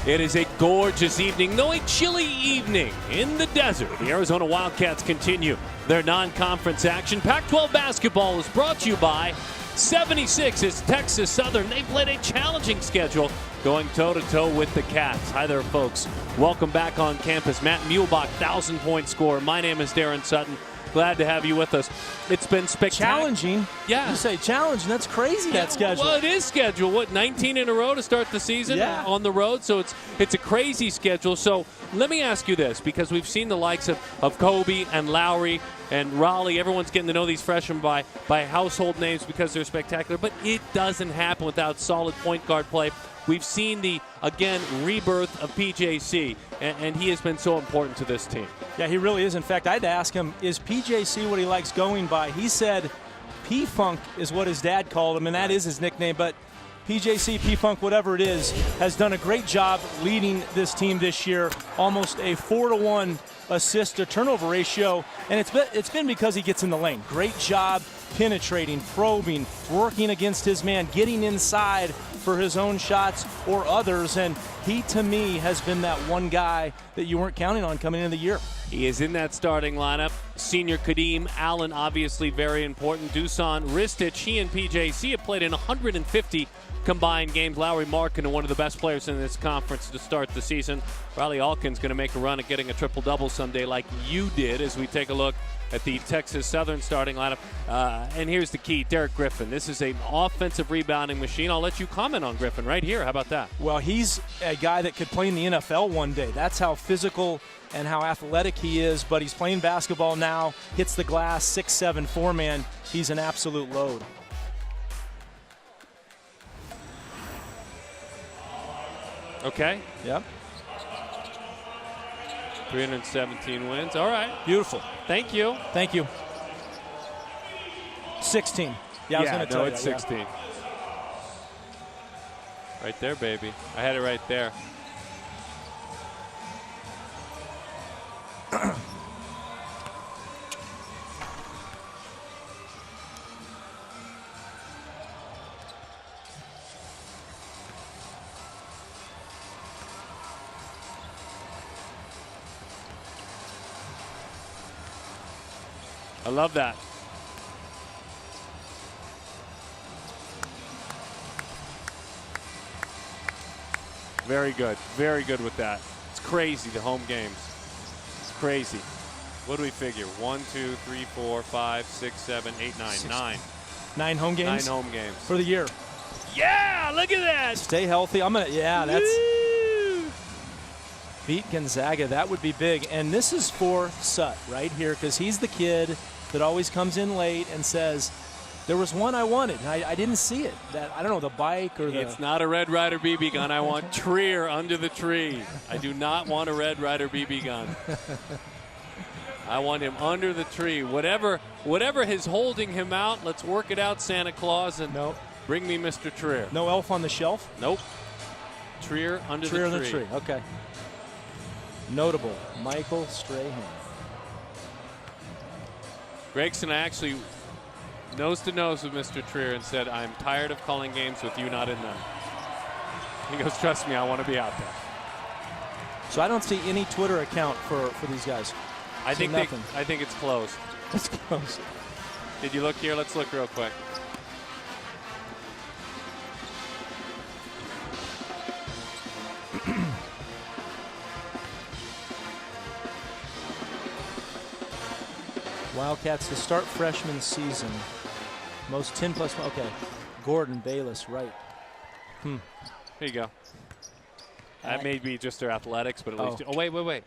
It is a gorgeous evening, though a chilly evening in the desert. The Arizona Wildcats continue their non-conference action. Pac12 basketball is brought to you by 76 is Texas Southern. They played a challenging schedule going toe-to-toe with the Cats. Hi there, folks. Welcome back on campus. Matt Muehlbach, 1,000-point scorer. My name is Darren Sutton. Glad to have you with us. It's been spectacular. Challenging? Yeah. You say challenging. That's crazy, that schedule. Well, it is scheduled. What, 19 in a row to start the season on the road? So it's a crazy schedule. So let me ask you this, because we've seen the likes of Kobe and Lowry and Raleigh. Everyone's getting to know these freshmen by household names because they're spectacular. But it doesn't happen without solid point guard play. We've seen the, again, rebirth of PJC, and he has been so important to this team. Yeah, he really is. In fact, I'd ask him, is PJC what he likes going by? He said P-Funk is what his dad called him, and that is his nickname. But PJC, P-Funk, whatever it is, has done a great job leading this team this year. Almost a 4-to-1 assist-to-turnover ratio, and it's been because he gets in the lane. Great job penetrating, probing, working against his man, getting inside for his own shots or others, and he, to me, has been that one guy that you weren't counting on coming into the year. He is in that starting lineup. Senior Kadeem Allen, obviously very important. Dusan Ristic, he and PJC have played in 150 combined games. Lowry Markin, one of the best players in this conference to start the season. Riley Alkin's going to make a run at getting a triple-double someday like you did, as we take a look at the Texas Southern starting lineup. And here's the key, Derek Griffin. This is an offensive rebounding machine. I'll let you comment on Griffin right here. How about that? Well, he's a guy that could play in the NFL one day. That's how physical and how athletic he is, but he's playing basketball now, hits the glass, 6'7", 4-man. He's an absolute load. Okay. Yep. 317 wins. All right. Beautiful. Thank you. Thank you. 16. Yeah, I was going to tell you. It's 16. Yeah. Right there, baby. I had it right there. I love that. Very good. Very good with that. It's crazy, the home games. It's crazy. What do we figure? 1, 2, 3, 4, 5, 6, 7, 8, 9. 9. 9 home games? 9 home games. For the year. Yeah, look at that. Stay healthy. That's... Woo! Beat Gonzaga. That would be big. And this is for Sut right here, because he's the kid that always comes in late and says, there was one I wanted, and I didn't see it. That, I don't know, the bike or the... It's not a Red Ryder BB gun. I want Trier under the tree. I do not want a Red Ryder BB gun. I want him under the tree. Whatever is holding him out, let's work it out, Santa Claus, and bring me Mr. Trier. No elf on the shelf? Nope. Trier under the tree. Trier on the tree, okay. Notable, Michael Strahan. Gregson actually nose-to-nose with Mr. Trier and said, I'm tired of calling games with you not in them. He goes, trust me, I want to be out there. So I don't see any Twitter account for these guys. I think it's closed. It's closed. Did you look here? Let's look real quick. Wildcats to start freshman season. Most 10+. Okay. Gordon, Bayless, right. Here you go. That may be just their athletics, but at least. Oh, wait.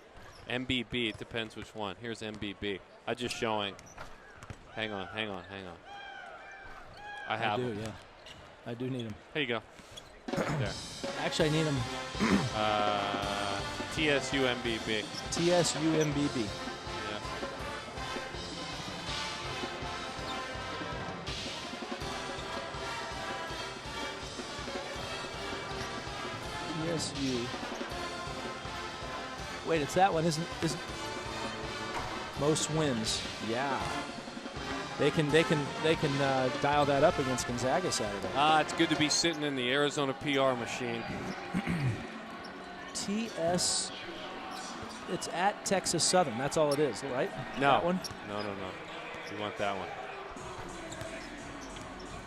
MBB. It depends which one. Here's MBB. I'm just showing. Hang on. I have do, them. yeah. I do need them. Here you go. Right there. Actually, I need them. TSU MBB. TSU MBB. TSU. Wait, it's that one, isn't most wins? Yeah. They can dial that up against Gonzaga Saturday. It's good to be sitting in the Arizona PR machine. TS. It's at Texas Southern. That's all it is, right? No. That one? No. You want that one.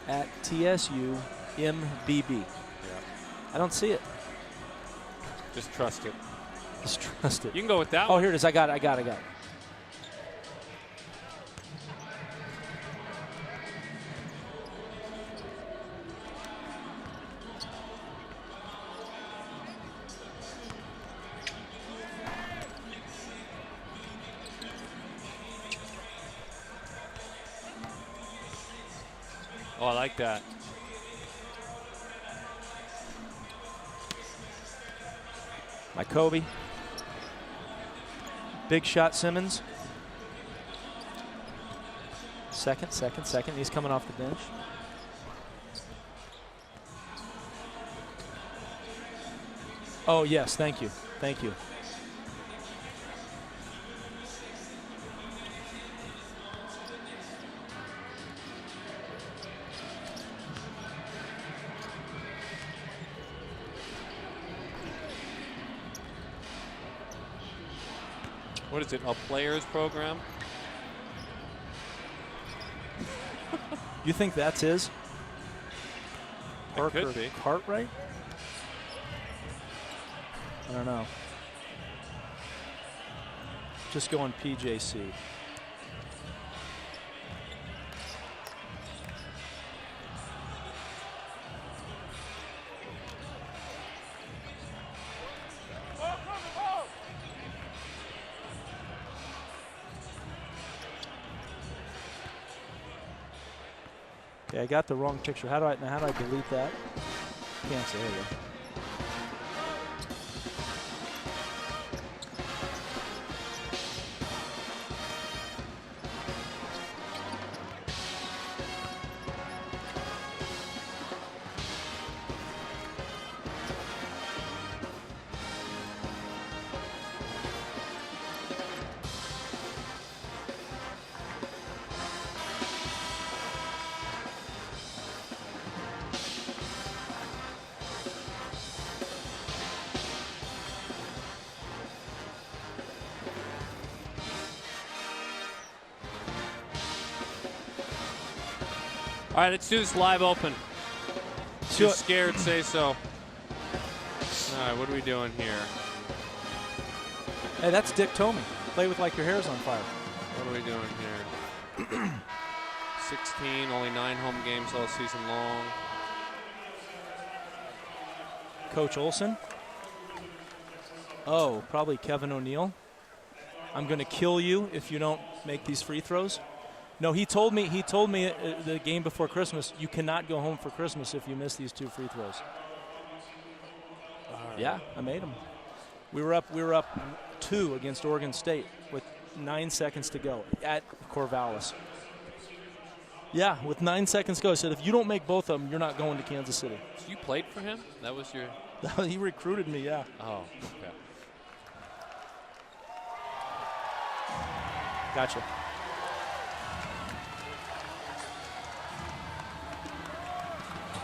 At TSU MBB. Yeah. I don't see it. Just trust it. Just trust it. You can go with that Oh, one. here it is. I got it. Oh, I like that. My Kobe. Big shot Simmons. Second. He's coming off the bench. Oh, yes. Thank you. What is it, a players program? You think that's his? It could be. Cartwright? I don't know. Just going PJC. Okay, I got the wrong picture. How do I delete that? Cancel. There you go. All right, let's do this live open. If you're scared, say so. All right, what are we doing here? Hey, that's Dick Tomey. Play with like your hair's on fire. What are we doing here? 16, only 9 home games all season long. Coach Olson. Oh, probably Kevin O'Neill. I'm going to kill you if you don't make these free throws. No, he told me the game before Christmas, you cannot go home for Christmas if you miss these 2 free throws. Right. Yeah, I made them. We were up 2 against Oregon State with 9 seconds to go at Corvallis. Yeah, with 9 seconds to go, I said, if you don't make both of them, you're not going to Kansas City. So you played for him? That was your... He recruited me, yeah. Oh, okay. Gotcha.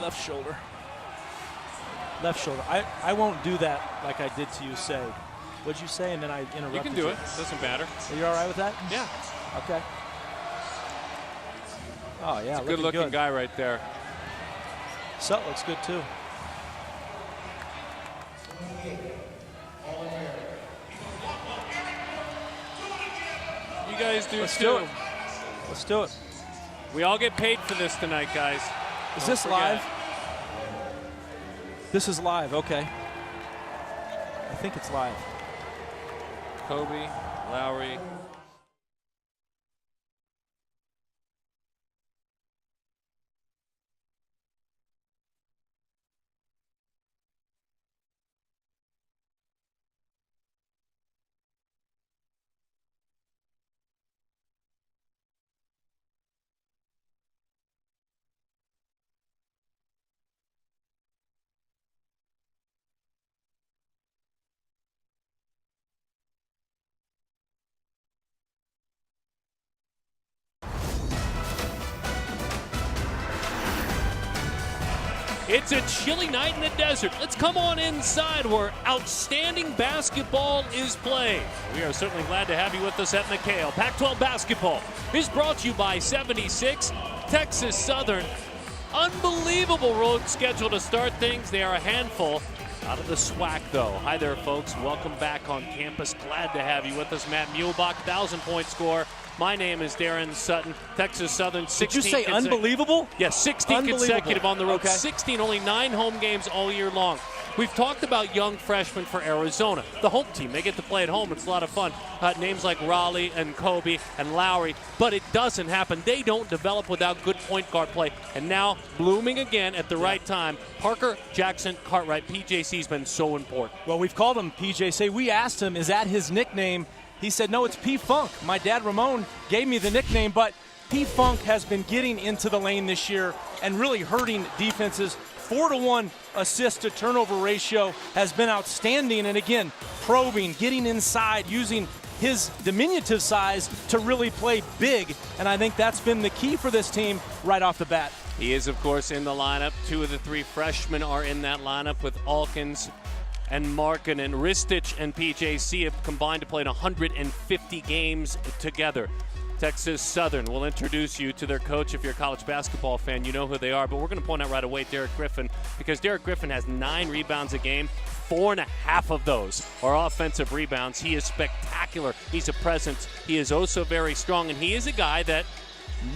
Left shoulder. I won't do that like I did to you, say. What'd you say? And then I interrupted you. You can do it. Doesn't matter. Are you all right with that? Yeah. Okay. Oh, yeah. It's a good-looking guy right there. Sutton looks good, too. You guys do Let's too. do it. Let's do it. We all get paid for this tonight, guys. Is this live? This is live, okay. I think it's live. Kobe, Lowry. It's a chilly night in the desert. Let's come on inside where outstanding basketball is played. We are certainly glad to have you with us at McHale. Pac-12 basketball is brought to you by 76 Texas Southern. Unbelievable road schedule to start things. They are a handful. Out of the SWAC, though. Hi there, folks. Welcome back on campus. Glad to have you with us. Matt Muehlbach, 1,000-point score. My name is Darren Sutton. Texas Southern, 16. Did you say unbelievable? Yes, 16 consecutive on the road. Okay. 16, only 9 home games all year long. We've talked about young freshmen for Arizona, the home team. They get to play at home. It's a lot of fun. Names like Raleigh and Kobe and Lowry, but it doesn't happen. They don't develop without good point guard play. And now, blooming again at the right time, Parker Jackson Cartwright. PJC's been so important. Well, we've called him PJC. We asked him, is that his nickname? He said, no, it's P-Funk. My dad, Ramon, gave me the nickname, but P-Funk has been getting into the lane this year and really hurting defenses. 4-to-1 assist to turnover ratio has been outstanding. And again, probing, getting inside, using his diminutive size to really play big. And I think that's been the key for this team right off the bat. He is, of course, in the lineup. 2 of the 3 freshmen are in that lineup with Alkins and Markin, and Ristich and PJC have combined to play in 150 games together. Texas Southern will introduce you to their coach. If you're a college basketball fan, you know who they are. But we're going to point out right away Derek Griffin, because Derek Griffin has 9 rebounds a game. 4.5 of those are offensive rebounds. He is spectacular. He's a presence. He is oh so very strong, and he is a guy that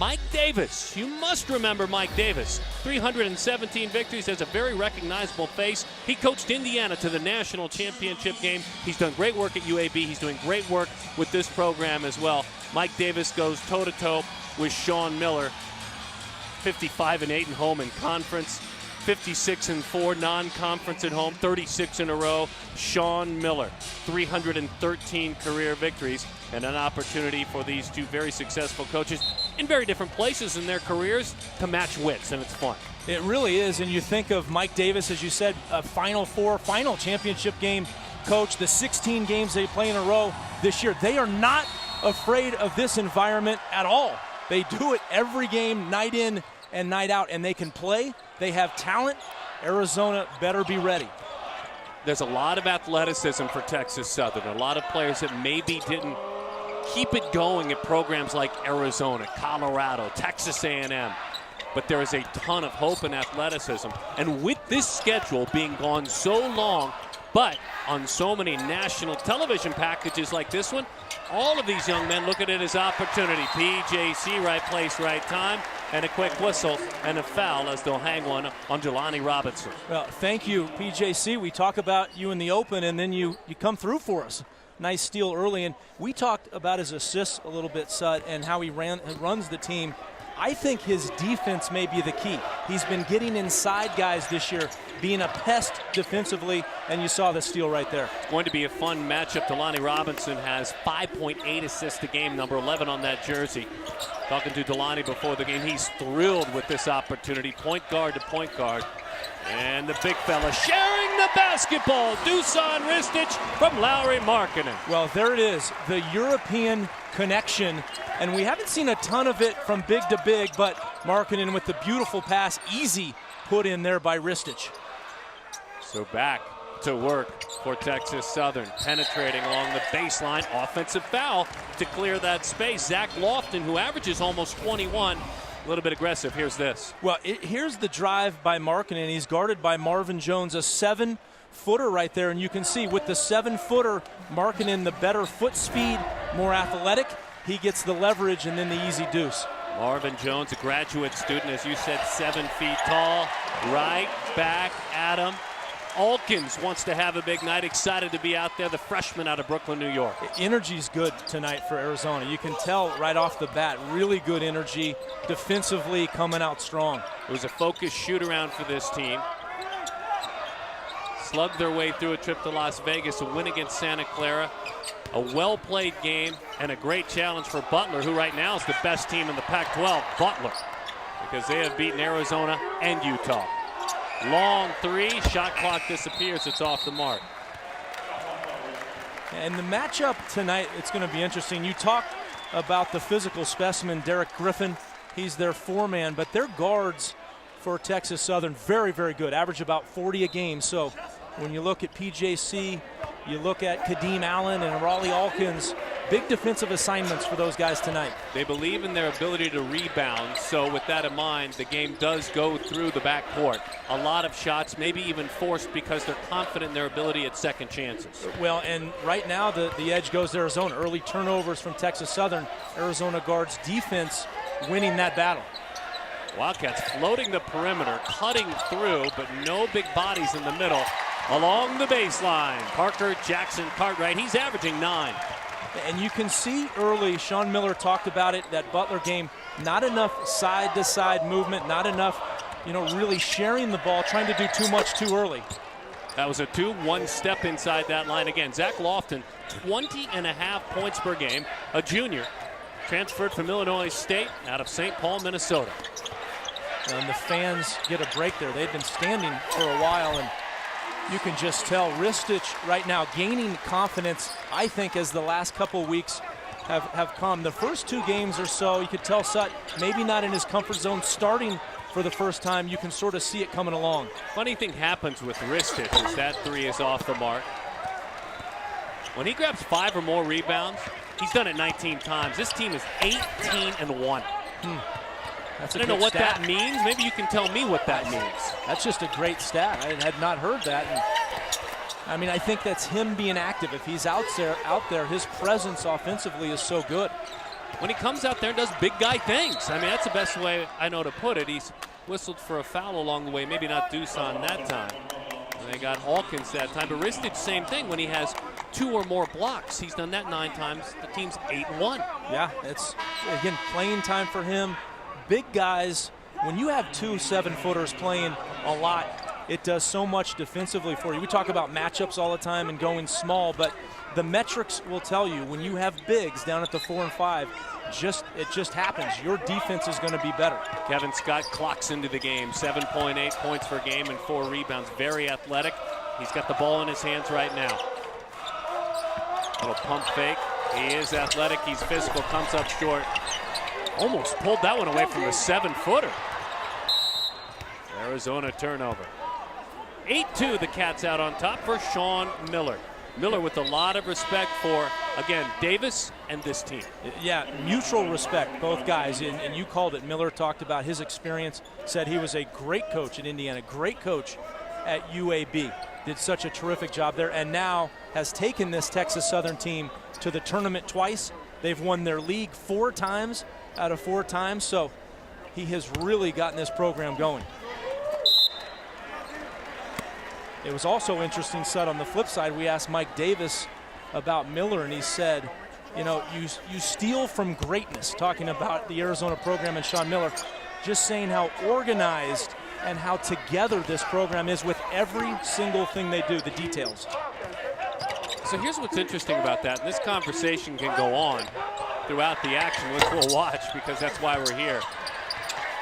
Mike Davis, you must remember Mike Davis. 317 victories, has a very recognizable face. He coached Indiana to the national championship game. He's done great work at UAB. He's doing great work with this program as well. Mike Davis goes toe-to-toe with Sean Miller. 55-8 in home and conference. 56-4 non-conference at home, 36 in a row. Sean Miller, 313 career victories, and an opportunity for these 2 very successful coaches in very different places in their careers to match wits, and it's fun. It really is, and you think of Mike Davis, as you said, a Final Four, final championship game coach, the 16 games they play in a row this year. They are not afraid of this environment at all. They do it every game, night in and night out, and they can play. They have talent. Arizona better be ready. There's a lot of athleticism for Texas Southern. A lot of players that maybe didn't keep it going at programs like Arizona, Colorado, Texas A&M. But there is a ton of hope and athleticism. And with this schedule being gone so long, but on so many national television packages like this one, all of these young men look at it as opportunity. PJC, right place, right time, and a quick whistle and a foul as they'll hang one on Jelani Robinson. Well, thank you, PJC. We talk about you in the open, and then you come through for us. Nice steal early, and we talked about his assists a little bit, Sut, and how he runs the team. I think his defense may be the key. He's been getting inside guys this year, being a pest defensively, and you saw the steal right there. It's going to be a fun matchup. Jelani Robinson has 5.8 assists a game, number 11 on that jersey. Talking to Jelani before the game, he's thrilled with this opportunity, point guard to point guard. And the big fella sharing the basketball, Dusan Ristich from Lowry Markkinen. Well, there it is, the European connection. And we haven't seen a ton of it from big to big, but Markkinen with the beautiful pass, easy put in there by Ristich. So back to work for Texas Southern, penetrating along the baseline. Offensive foul to clear that space. Zach Lofton, who averages almost 21, a little bit aggressive. Here's this. Well, here's the drive by Markkinen. He's guarded by Marvin Jones, a 7-footer right there. And you can see with the 7-footer, Markkinen, the better foot speed, more athletic. He gets the leverage and then the easy deuce. Marvin Jones, a graduate student, as you said, 7 feet tall. Right back at him. Alkins wants to have a big night, excited to be out there, the freshman out of Brooklyn, New York. Energy's good tonight for Arizona. You can tell right off the bat, really good energy, defensively coming out strong. It was a focused shoot-around for this team. Slugged their way through a trip to Las Vegas, a win against Santa Clara. A well-played game and a great challenge for Butler, who right now is the best team in the Pac-12, Butler, because they have beaten Arizona and Utah. Long 3, shot clock disappears, it's off the mark. And the matchup tonight, it's going to be interesting. You talked about the physical specimen, Derek Griffin. He's their 4-man, but their guards for Texas Southern. Very, very good. Average about 40 a game. So when you look at PJC, you look at Kadeem Allen and Raleigh Alkins, big defensive assignments for those guys tonight. They believe in their ability to rebound, so with that in mind, the game does go through the backcourt. A lot of shots, maybe even forced, because they're confident in their ability at second chances. Well, and right now the edge goes to Arizona. Early turnovers from Texas Southern. Arizona guards defense winning that battle. Wildcats floating the perimeter, cutting through, but no big bodies in the middle. Along the baseline, Parker Jackson Cartwright, he's averaging 9. And you can see early, Sean Miller talked about it, that Butler game, not enough side-to-side movement, not enough, really sharing the ball, trying to do too much too early. That was a 2-1 step inside that line again. Zach Lofton, 20.5 points per game, a junior, transferred from Illinois State out of St. Paul, Minnesota. And the fans get a break there. They've been standing for a while, and you can just tell Ristic right now gaining confidence, I think, as the last couple of weeks have come. The first 2 games or so, you could tell Sutton maybe not in his comfort zone starting for the first time. You can sort of see it coming along. Funny thing happens with Ristic is that 3 is off the mark. When he grabs 5 or more rebounds, he's done it 19 times. This team is 18-1. I don't know what that means. Maybe you can tell me what that means. That's just a great stat. I had not heard that. And, I think that's him being active. If he's out there, his presence offensively is so good. When he comes out there and does big guy things. That's the best way I know to put it. He's whistled for a foul along the way. Maybe not Dusan that time. And they got Alkins that time. But Ristic, same thing. When he has 2 or more blocks, he's done that 9 times. The team's 8-1. Yeah, it's, again, playing time for him. Big guys, when you have 2 7-footers playing a lot, it does so much defensively for you. We talk about matchups all the time and going small, but the metrics will tell you when you have bigs down at the 4 and 5, it just happens. Your defense is going to be better. Kevin Scott clocks into the game, 7.8 points per game and 4 rebounds. Very athletic. He's got the ball in his hands right now. Little pump fake. He is athletic. He's physical. Comes up short. Almost pulled that one away from the 7-footer. Arizona turnover. 8-2, the Cats out on top for Sean Miller. Miller with a lot of respect for, again, Davis and this team. Yeah, mutual respect, both guys. And you called it. Miller talked about his experience, said he was a great coach at Indiana, great coach at UAB. Did such a terrific job there, and now has taken this Texas Southern team to the tournament twice. They've won their league 4 times out of 4 times, so he has really gotten this program going. It was also interesting, Sut, on the flip side, we asked Mike Davis about Miller, and he said, you steal from greatness, talking about the Arizona program and Sean Miller, just saying how organized and how together this program is with every single thing they do, the details. So here's what's interesting about that, and this conversation can go on throughout the action, which we'll watch because that's why we're here.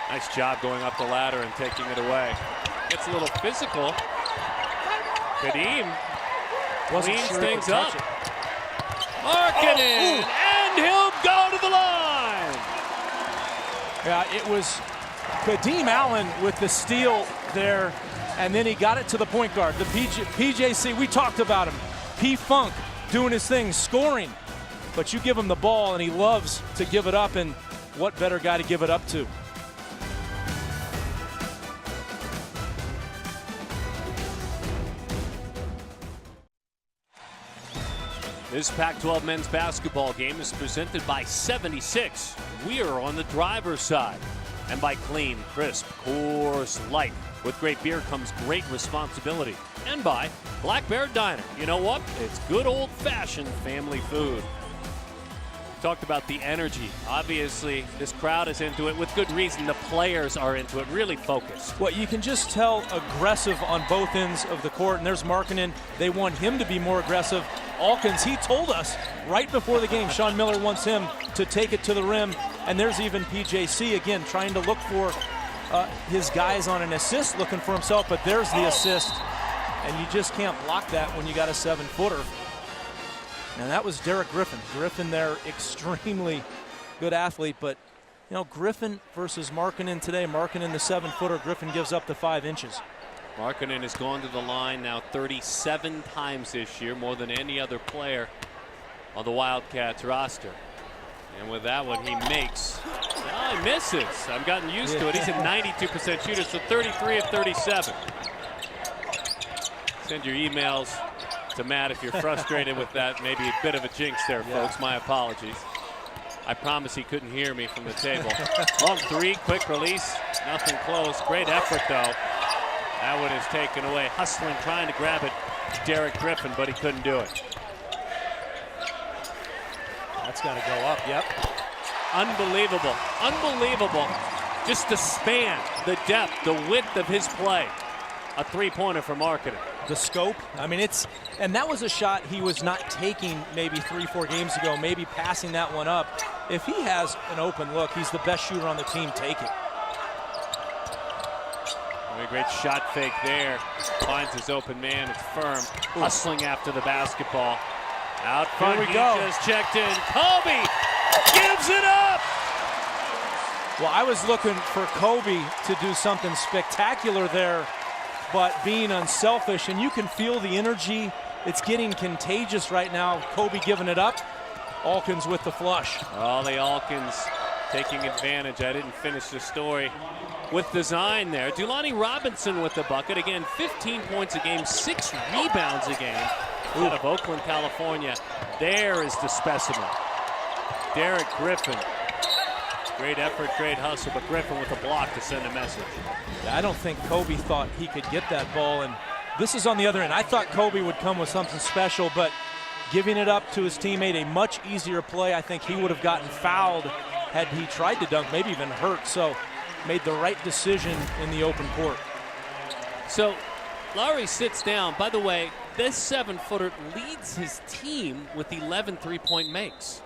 Nice job going up the ladder and taking it away. Gets a little physical. Kadeem cleans things up. Markkanen, and he'll go to the line. Yeah, it was Kadeem Allen with the steal there, and then he got it to the point guard. The PJC, we talked about him. P-Funk doing his thing, scoring. But you give him the ball, and he loves to give it up, and what better guy to give it up to? This Pac12 men's basketball game is presented by 76. We are on the driver's side. And by Clean, Crisp, Coors Light. With great beer comes great responsibility. And by Black Bear Diner. You know what? It's good old-fashioned family food. Talked about the energy. Obviously, this crowd is into it with good reason. The players are into it, really focused. Well, you can just tell aggressive on both ends of the court, and there's Markkanen. They want him to be more aggressive. Alkins, he told us right before the game, Sean Miller wants him to take it to the rim, and there's even PJC, again, trying to look for his guys on an assist, looking for himself, but there's the assist, and you just can't block that when you got a 7-footer. And that was Derek Griffin. Griffin there, extremely good athlete, but You know, Griffin versus Markkanen today. Markkanen the 7-footer. Griffin gives up the 5 inches. Markkanen has gone to the line now 37 times this year, more than any other player on the Wildcats roster. And with that one, he makes. Oh, he misses. I've gotten used to it. He's a 92% shooter, so 33 of 37. Send your emails to Matt if you're frustrated with that. Maybe a bit of a jinx there, folks. My apologies. I promise he couldn't hear me from the table. Long three, quick release. Nothing close. Great effort, though. That one is taken away. Hustling, trying to grab it. Derek Griffin, but he couldn't do it. That's got to go up, yep. Unbelievable, unbelievable. Just the span, the depth, the width of his play. A three-pointer for Markkanen. The scope, I mean, and that was a shot he was not taking maybe 3-4 games ago, maybe passing that one up. If he has an open look, he's the best shooter on the team. Take it. A great shot fake there. Finds his open man. It's firm. Hustling after the basketball. Out front, Here we go. Just checked in. Kobe gives it up. Well, I was looking for Kobe to do something spectacular there, but being unselfish, and you can feel the energy. It's getting contagious right now. Kobe giving it up. Alkins with the flush. Ollie Alkins taking advantage. I didn't finish the story with design there. Deulani Robinson with the bucket. Again, 15 points a game, 6 rebounds a game. Out of Oakland, California. There is the specimen. Derek Griffin. Great effort, great hustle, but Griffin with a block to send a message. I don't think Kobe thought he could get that ball, and this is on the other end. I thought Kobe would come with something special, but giving it up to his teammate, a much easier play. I think he would have gotten fouled had he tried to dunk, maybe even hurt. So made the right decision in the open court. So Lowry sits down. By the way, this 7-footer leads his team with 11 three-point makes.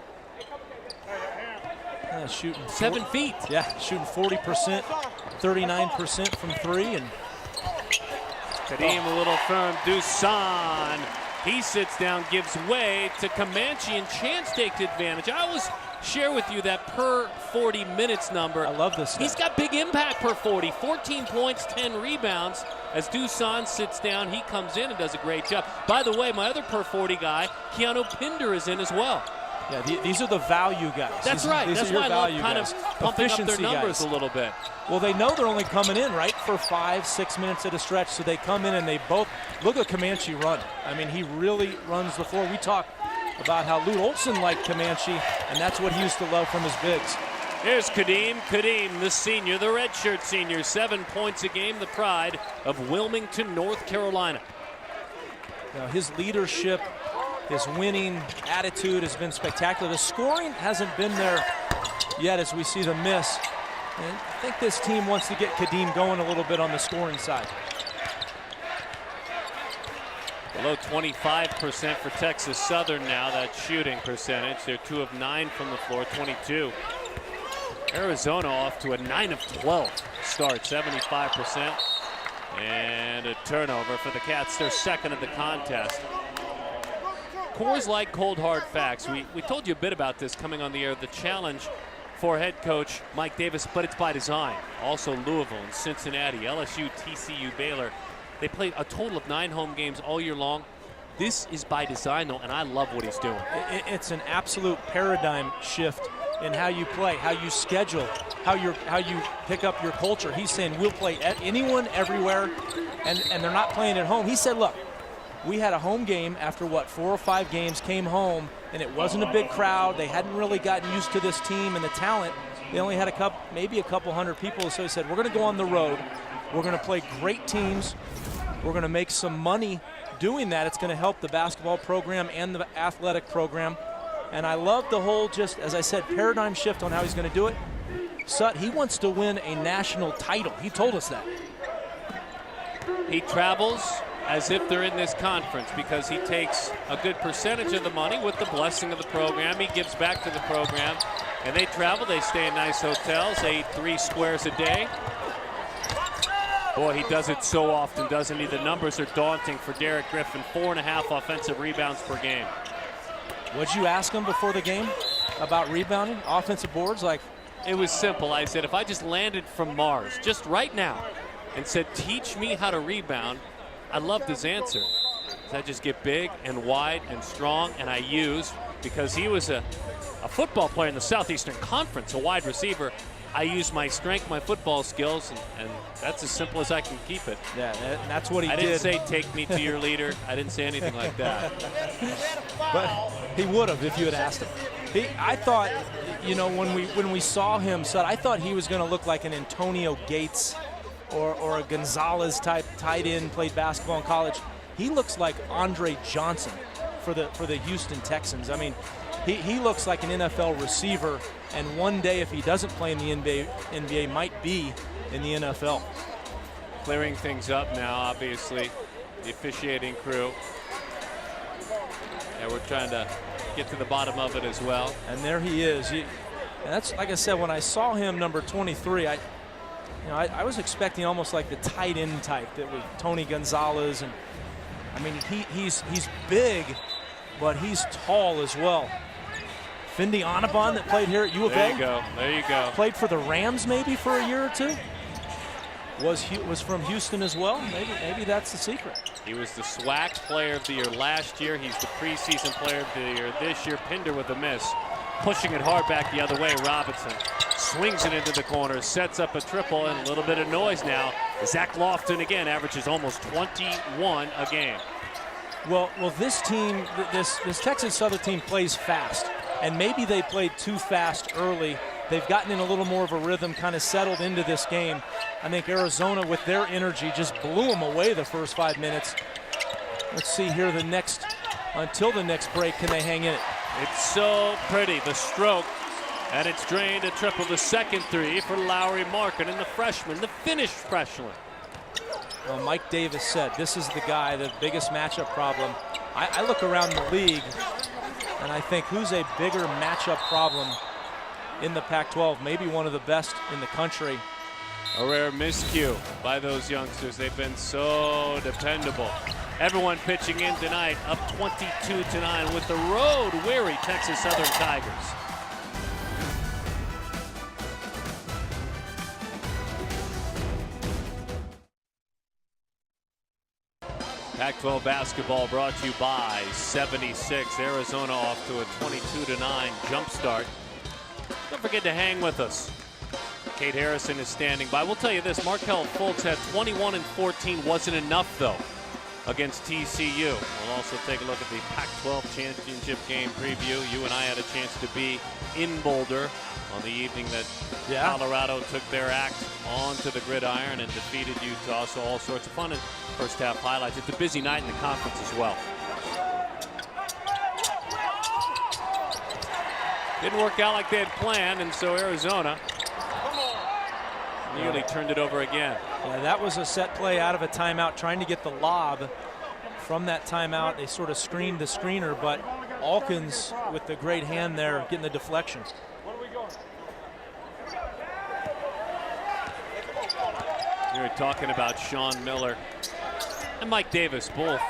Shooting 7 feet. Yeah, shooting 40%, 39% from 3. And Kadeem a little firm. Dusan. He sits down, gives way to Comanche, and Chance takes advantage. I always share with you that per 40 minutes number. I love this. He's got big impact per 40. 14 points, 10 rebounds. As Dusan sits down, he comes in and does a great job. By the way, my other per 40 guy, Keanu Pinder, is in as well. Yeah, these are the value guys. That's right. That's why I love kind of pumping up their numbers a little bit. Well, they know they're only coming in, right, for 5-6 minutes at a stretch. So they come in and they both look at Comanche run. I mean, he really runs the floor. We talk about how Lute Olson liked Comanche, and that's what he used to love from his bigs. Here's Kadeem. Kadeem, the senior, the redshirt senior, 7 points a game, the pride of Wilmington, North Carolina. Now, his leadership, his winning attitude has been spectacular. The scoring hasn't been there yet as we see the miss. And I think this team wants to get Kadeem going a little bit on the scoring side. Below 25% for Texas Southern now, that shooting percentage. They're 2 of 9 from the floor, 22. Arizona off to a 9 of 12 start, 75%. And a turnover for the Cats, their second of the contest. Coors Light cold hard facts. We told you a bit about this coming on the air. The challenge for head coach Mike Davis, but it's by design. Also Louisville and Cincinnati, LSU, TCU, Baylor. They played a total of 9 home games all year long. This is by design, though, and I love what he's doing. It's an absolute paradigm shift in how you play, how you schedule, how you pick up your culture. He's saying we'll play at anyone, everywhere, and they're not playing at home. He said, look, we had a home game after, 4 or 5 games, came home, and it wasn't a big crowd. They hadn't really gotten used to this team and the talent. They only had maybe a couple hundred people. So he said, we're going to go on the road. We're going to play great teams. We're going to make some money doing that. It's going to help the basketball program and the athletic program. And I love the whole, just as I said, paradigm shift on how he's going to do it. Sutton, he wants to win a national title. He told us that. He travels as if they're in this conference because he takes a good percentage of the money with the blessing of the program. He gives back to the program. And they travel, they stay in nice hotels. They eat 3 squares a day. Boy, he does it so often, doesn't he? The numbers are daunting for Derek Griffin. 4.5 offensive rebounds per game. What'd you ask him before the game about rebounding, offensive boards? Like, It was simple. I said, if I just landed from Mars, just right now, and said, teach me how to rebound, I loved his answer. I just get big and wide and strong, and I use, because he was a football player in the Southeastern Conference, a wide receiver, I use my strength, my football skills, and that's as simple as I can keep it. Yeah, that's what he did. I didn't say take me to your leader. I didn't say anything like that. But he would have if you had asked him. I thought, you know, when we saw him, I thought he was going to look like an Antonio Gates or a Gonzalez type tight end, played basketball in college. He looks like Andre Johnson for the Houston Texans. I mean, he looks like an NFL receiver, and one day if he doesn't play in the NBA might be in the NFL. Clearing things up now, obviously, the officiating crew. And we're trying to get to the bottom of it as well. And there he is. And that's, like I said, when I saw him, number 23, I was expecting almost like the tight end type that was Tony Gonzalez, and I mean he's big, but he's tall as well. Fendi Onabon that played here at U of A. There you go. There you go. Played for the Rams maybe for a year or two. Was from Houston as well. Maybe that's the secret. He was the SWAC Player of the Year last year. He's the preseason Player of the Year this year. Pinder with a miss. Pushing it hard back the other way. Robinson swings it into the corner, sets up a triple, and a little bit of noise now. Zach Lofton again averages almost 21 a game. Well, this team, this Texas Southern team plays fast, and maybe they played too fast early. They've gotten in a little more of a rhythm, kind of settled into this game. I think Arizona, with their energy, just blew them away the first 5 minutes. Let's see here until the next break, can they hang in it? It's so pretty, the stroke, and it's drained a triple. The second three for Lauri Markkanen, the freshman, the finished freshman. Well, Mike Davis said this is the guy, the biggest matchup problem. I look around the league, and I think who's a bigger matchup problem in the Pac-12, maybe one of the best in the country. A rare miscue by those youngsters. They've been so dependable. Everyone pitching in tonight, up 22-9 with the road-weary Texas Southern Tigers. Pac-12 basketball brought to you by 76. Arizona off to a 22-9 jump start. Don't forget to hang with us. Kate Harrison is standing by. We'll tell you this, Markelle Fultz had 21 and 14, wasn't enough though against TCU. We'll also take a look at the Pac-12 championship game preview. You and I had a chance to be in Boulder on the evening that Colorado took their act onto the gridiron and defeated Utah. So all sorts of fun in first half highlights. It's a busy night in the conference as well. Didn't work out like they had planned, and so Arizona nearly turned it over again. Yeah, that was a set play out of a timeout, trying to get the lob from that timeout. They sort of screened the screener, but Alkins with the great hand there, getting the deflection. We were talking about Sean Miller and Mike Davis, both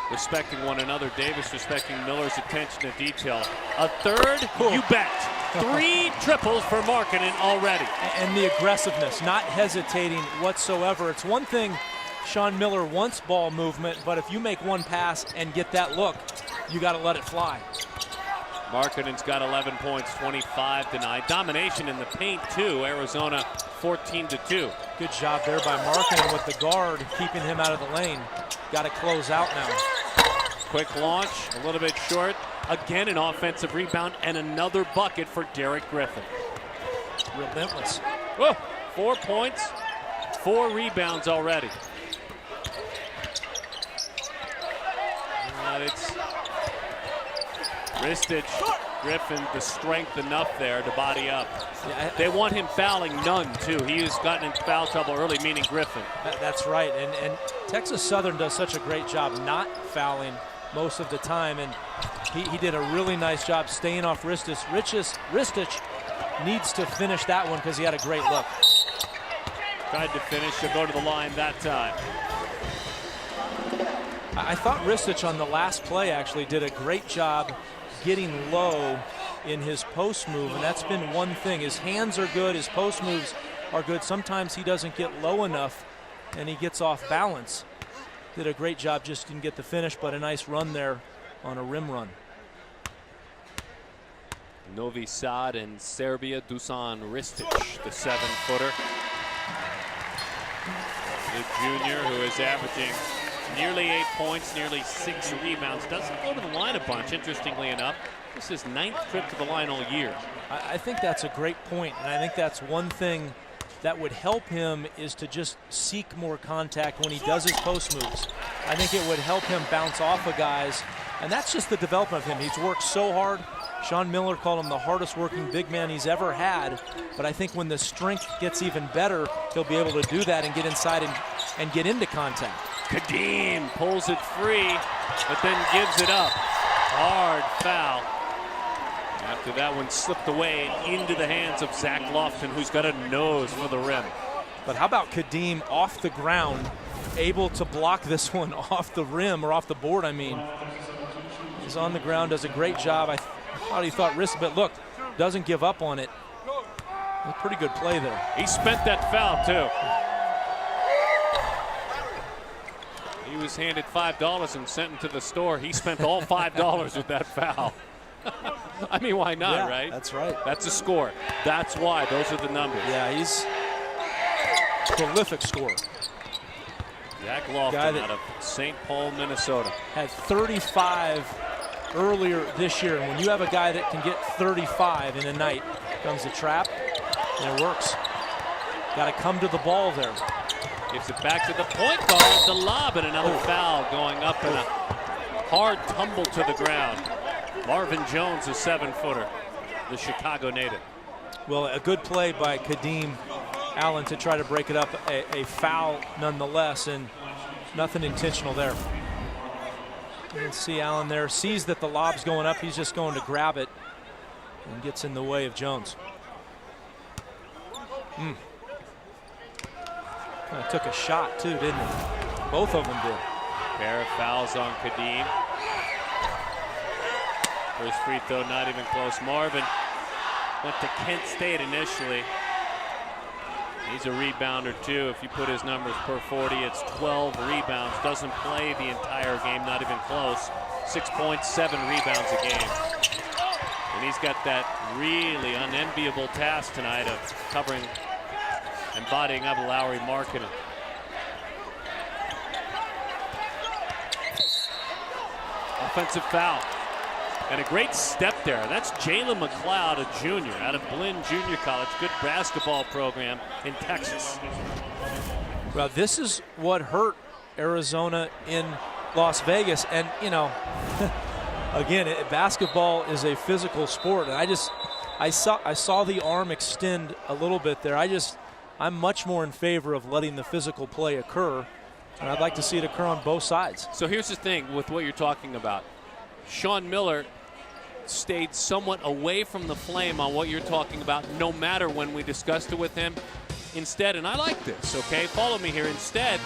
respecting one another. Davis respecting Miller's attention to detail. A third, you bet. 3 triples for Markkanen already. And the aggressiveness, not hesitating whatsoever. It's one thing, Sean Miller wants ball movement, but if you make one pass and get that look, you got to let it fly. Markkanen's got 11 points, 25-9. Domination in the paint too. Arizona 14-2. Good job there by Markkanen with the guard, keeping him out of the lane. Got to close out now. Quick launch, a little bit short. Again, an offensive rebound and another bucket for Derek Griffin. Relentless. Whoa, 4 points, 4 rebounds already. It's Ristic, Griffin, the strength enough there to body up. Yeah, they want him fouling none, too. He has gotten in foul trouble early, meaning Griffin. That's right, and Texas Southern does such a great job not fouling most of the time, and he did a really nice job staying off Ristic. Ristic needs to finish that one because he had a great look. Tried to finish, to go to the line that time. I thought Ristic on the last play actually did a great job getting low in his post move, and that's been one thing. His hands are good, his post moves are good. Sometimes he doesn't get low enough and he gets off balance. Did a great job, just didn't get the finish, but a nice run there on a rim run. Novi Sad and Serbia, Dusan Ristic, the 7-footer. The junior, who is averaging nearly 8 points, nearly 6 rebounds, doesn't go to the line a bunch, interestingly enough. This is his 9th trip to the line all year. I think that's a great point, and I think that's one thing that would help him is to just seek more contact when he does his post moves. I think it would help him bounce off of guys, and that's just the development of him. He's worked so hard. Sean Miller called him the hardest working big man he's ever had, but I think when the strength gets even better, he'll be able to do that and get inside and get into contact. Kadeem pulls it free, but then gives it up. Hard foul. After that one slipped away into the hands of Zach Lofton, who's got a nose for the rim. But how about Kadeem off the ground, able to block this one off the rim, or off the board, I mean. He's on the ground, does a great job. I thought he thought risk, but look, doesn't give up on it. A pretty good play there. He spent that foul, too. He was handed $5 and sent him to the store. He spent all $5 with that foul. I mean, why not, yeah, right? That's right. That's a score. That's why. Those are the numbers. Yeah, he's a prolific scorer. Zach Lofton out of St. Paul, Minnesota. Had 35 earlier this year. And when you have a guy that can get 35 in a night, comes the trap, and it works. Got to come to the ball there. Gives it back to the point guard, the lob, and another foul going up, and a hard tumble to the ground. Marvin Jones, a 7-footer, the Chicago native. Well, a good play by Kadeem Allen to try to break it up. A foul nonetheless, and nothing intentional there. You can see Allen there, sees that the lob's going up. He's just going to grab it and gets in the way of Jones. Took a shot too, didn't he? Both of them did. Pair of fouls on Kadeem. First free throw, not even close. Marvin went to Kent State initially. He's a rebounder too. If you put his numbers per 40, it's 12 rebounds. Doesn't play the entire game, not even close. 6 points, 7 rebounds a game. And he's got that really unenviable task tonight of covering and bodying up Lauri Markkanen. Offensive foul. And a great step there. That's Jalen McLeod, a junior out of Blinn Junior College. Good basketball program in Texas. Well, this is what hurt Arizona in Las Vegas. And, you know, again, basketball is a physical sport. And I saw the arm extend a little bit there. I'm much more in favor of letting the physical play occur. And I'd like to see it occur on both sides. So here's the thing with what you're talking about. Sean Miller stayed somewhat away from the flame on what you're talking about, no matter when we discussed it with him. Instead, and I like this, okay, follow me here. Instead,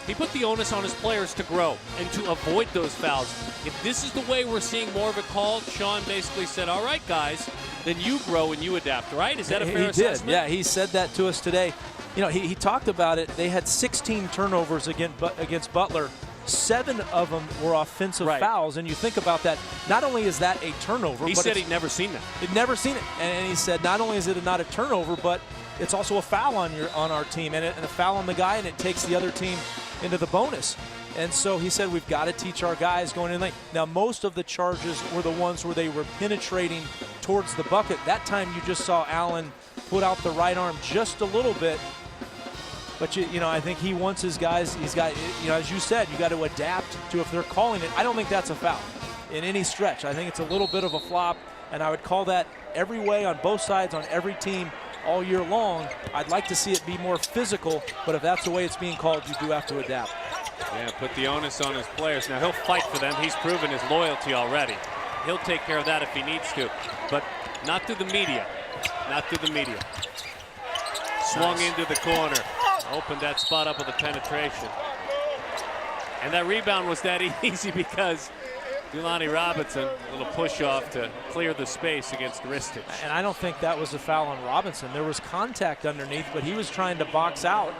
he put the onus on his players to grow and to avoid those fouls. If this is the way we're seeing more of it called, Sean basically said, all right, guys, then you grow and you adapt, right? Is that a fair assessment? He did, yeah, he said that to us today. You know, he talked about it. They had 16 turnovers against Butler. 7 of them were offensive fouls, and you think about that. Not only is that a turnover, he said he'd never seen that. He'd never seen it, and he said not only is it not a turnover, but it's also a foul on our team, and a foul on the guy, and it takes the other team into the bonus. And so he said we've got to teach our guys going in late. Now, most of the charges were the ones where they were penetrating towards the bucket. That time you just saw Allen put out the right arm just a little bit. But, you know, I think he wants his guys, he's got, you know, as you said, you got to adapt to if they're calling it. I don't think that's a foul in any stretch. I think it's a little bit of a flop, and I would call that every way on both sides, on every team all year long. I'd like to see it be more physical, but if that's the way it's being called, you do have to adapt. Yeah, put the onus on his players. Now, he'll fight for them. He's proven his loyalty already. He'll take care of that if he needs to, but not through the media. Not through the media. Swung into the corner. Opened that spot up with a penetration. And that rebound was that easy because Delaney Robinson, a little push-off to clear the space against Ristich. And I don't think that was a foul on Robinson. There was contact underneath, but he was trying to box out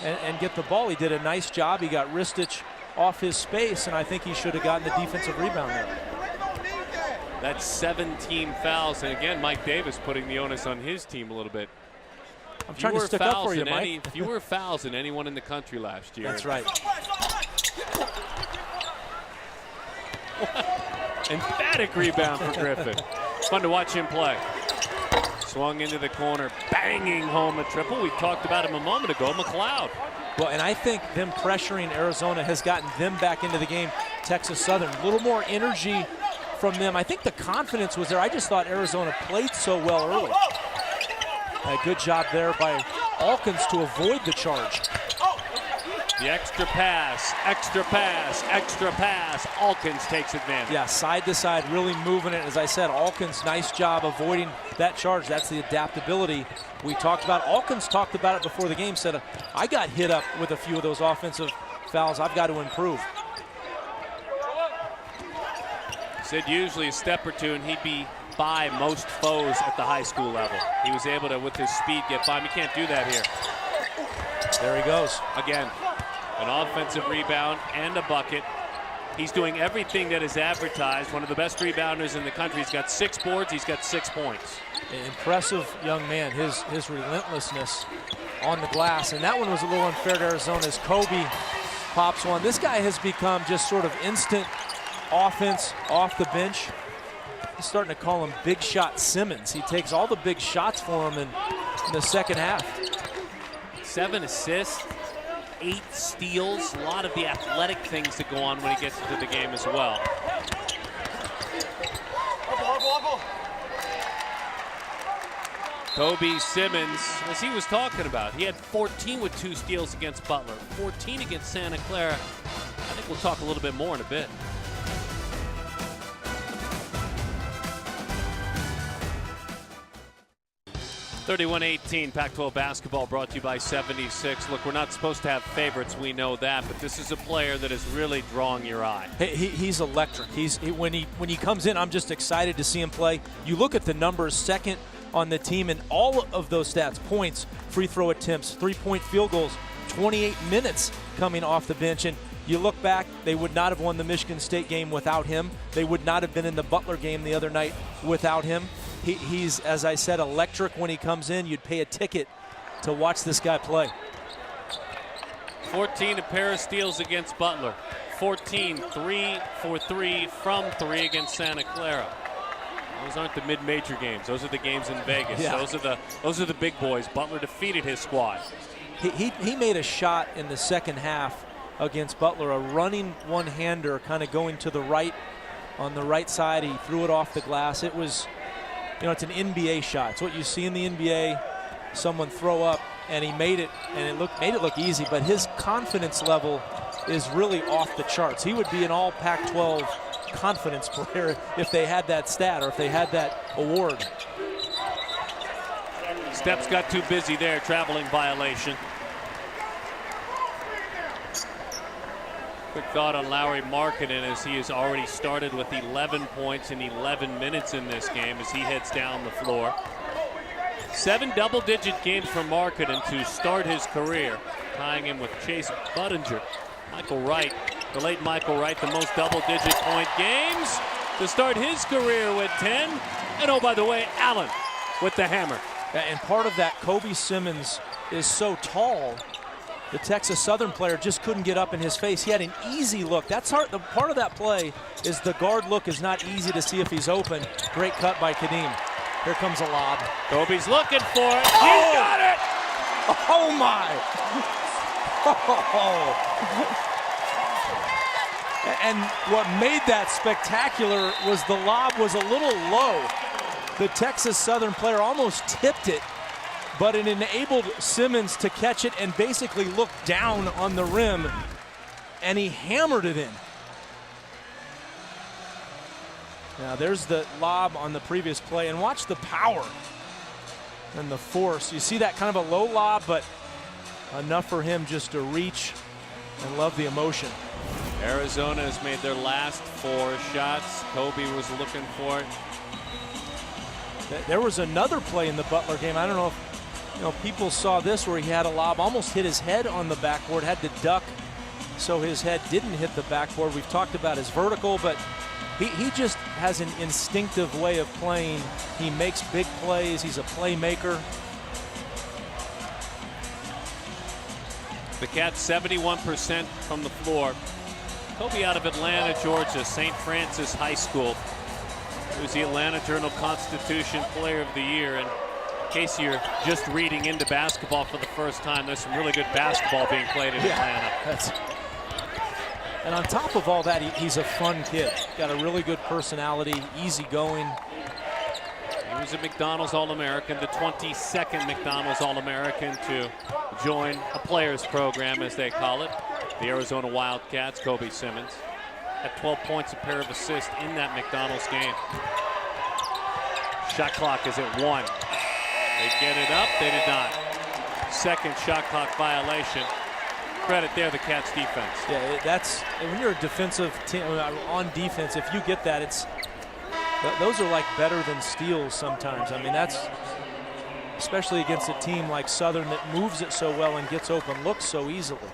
and get the ball. He did a nice job. He got Ristich off his space, and I think he should have gotten the defensive rebound there. That's 17 fouls, and again, Mike Davis putting the onus on his team a little bit. I'm trying to stick up for you, Mike. Fewer fouls than anyone in the country last year. That's right. Emphatic rebound for Griffin. Fun to watch him play. Swung into the corner, banging home a triple. We talked about him a moment ago, McLeod. Well, and I think them pressuring Arizona has gotten them back into the game. Texas Southern, a little more energy from them. I think the confidence was there. I just thought Arizona played so well early. A good job there by Alkins to avoid the charge. The extra pass, extra pass, extra pass. Alkins takes advantage. Yeah, side to side, really moving it. As I said, Alkins, nice job avoiding that charge. That's the adaptability we talked about. Alkins talked about it before the game, said, I got hit up with a few of those offensive fouls. I've got to improve. Said usually a step or two and he'd be by most foes at the high school level. He was able to, with his speed, get by him. He can't do that here. There he goes. Again, an offensive rebound and a bucket. He's doing everything that is advertised. One of the best rebounders in the country. He's got 6 boards. He's got 6 points. An impressive young man. His relentlessness on the glass. And that one was a little unfair to Arizona as Kobe pops one. This guy has become just sort of instant offense off the bench. He's starting to call him Big Shot Simmons. He takes all the big shots for him in the second half. 7 assists, 8 steals, a lot of the athletic things that go on when he gets into the game as well. Kobe Simmons, as he was talking about, he had 14 with 2 steals against Butler, 14 against Santa Clara. I think we'll talk a little bit more in a bit. (31-18) Pac-12 basketball brought to you by 76. Look, we're not supposed to have favorites, we know that, but this is a player that is really drawing your eye. He's electric. When he comes in, I'm just excited to see him play. You look at the numbers, second on the team in all of those stats: points, free throw attempts, 3-point field goals, 28 minutes coming off the bench. And you look back, they would not have won the Michigan State game without him. They would not have been in the Butler game the other night without him. He's, as I said, electric when he comes in. You'd pay a ticket to watch this guy play. 14, a pair of steals against Butler. 14, 3 for 3 from 3 against Santa Clara. Those aren't the mid-major games. Those are the games in Vegas. Yeah. Those are the big boys. Butler defeated his squad. He made a shot in the second half against Butler, a running one-hander kind of going to the right on the right side. He threw it off the glass. It was, it's an NBA shot. It's what you see in the NBA, someone throw up, and he made it, and made it look easy, but his confidence level is really off the charts. He would be an all Pac-12 confidence player if they had that stat or if they had that award. Steps got too busy there, traveling violation. Quick thought on Lauri Markkanen as he has already started with 11 points in 11 minutes in this game as he heads down the floor. 7 double-digit games for Markkanen to start his career, tying him with Chase Budinger. Michael Wright, the late Michael Wright, the most double-digit point games to start his career with 10. And oh, by the way, Allen with the hammer. And part of that, Kobe Simmons is so tall. The Texas Southern player just couldn't get up in his face. He had an easy look. That's hard. The part of that play is the guard look is not easy to see if he's open. Great cut by Kadeem. Here comes a lob. Kobe's looking for it. He got it! Oh, my. And what made that spectacular was the lob was a little low. The Texas Southern player almost tipped it, but it enabled Simmons to catch it and basically look down on the rim, and he hammered it in. Now there's the lob on the previous play, and watch the power and the force. You see that kind of a low lob, but enough for him just to reach and love the emotion. Arizona has made their last 4 shots. Kobe was looking for it. There was another play in the Butler game. I don't know if people saw this, where he had a lob, almost hit his head on the backboard, had to duck so his head didn't hit the backboard. We've talked about his vertical, but he just has an instinctive way of playing. He makes big plays. He's a playmaker. The Cats 71% from the floor. Kobe out of Atlanta, Georgia, St. Francis High School. He was the Atlanta Journal-Constitution Player of the Year. And in case you're just reading into basketball for the first time, there's some really good basketball being played in Atlanta. And on top of all that, he's a fun kid. Got a really good personality, easygoing. He was a McDonald's All-American, the 22nd McDonald's All-American to join a players program, as they call it. The Arizona Wildcats, Kobe Simmons, had 12 points, a pair of assists in that McDonald's game. Shot clock is at 1. They get it up, they did not. Second shot clock violation. Credit there, the Cats defense. Yeah, that's, when you're a defensive team, on defense, if you get that, those are like better than steals sometimes. I mean, that's especially against a team like Southern that moves it so well and gets open looks so easily.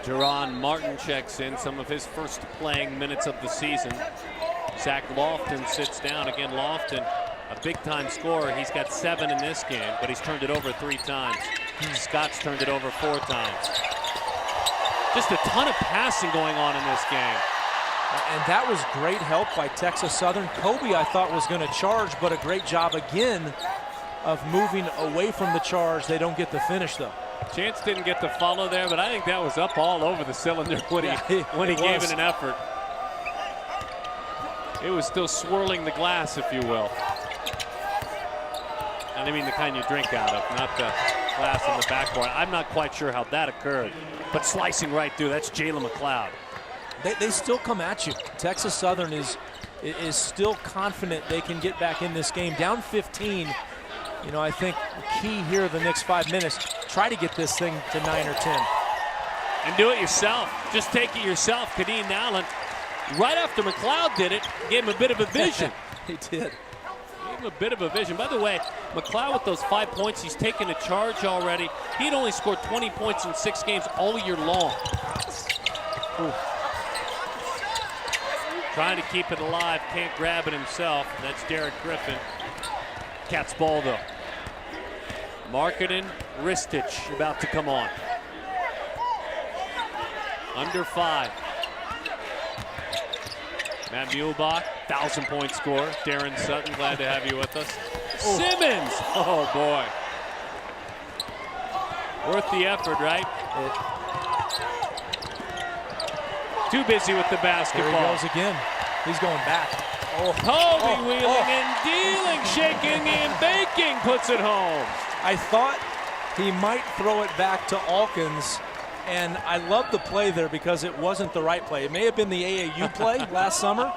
Jerron Martin checks in, some of his first playing minutes of the season. Zach Lofton sits down. Again, Lofton, a big-time scorer. He's got 7 in this game, but he's turned it over 3 times. Scott's turned it over 4 times. Just a ton of passing going on in this game. And that was great help by Texas Southern. Kobe, I thought, was going to charge, but a great job again of moving away from the charge. They don't get the finish, though. Chance didn't get the follow there, but I think that was up all over the cylinder when he gave it an effort. It was still swirling the glass, if you will. And I mean the kind you drink out of, not the glass in the backboard. I'm not quite sure how that occurred, but slicing right through, that's Jalen McLeod. They still come at you. Texas Southern is still confident they can get back in this game. Down 15, I think the key here the next 5 minutes, try to get this thing to 9 or 10. And do it yourself. Just take it yourself. Kadeem Allen, right after McLeod did it, gave him a bit of a vision. He did. Gave him a bit of a vision. By the way, McLeod with those 5 points, he's taken a charge already. He'd only scored 20 points in 6 games all year long. Ooh. Trying to keep it alive, can't grab it himself. That's Derek Griffin. Cats ball though. Markkanen, Ristich about to come on. Under 5. Matt Muehlbach, 1,000-point scorer. Darren Sutton, glad to have you with us. Oh. Simmons, oh boy. Worth the effort, right? Too busy with the basketball. There he goes again. He's going back. Kobe wheeling and dealing, shaking and baking, puts it home. I thought he might throw it back to Alkins, and I love the play there because it wasn't the right play. It may have been the AAU play last summer,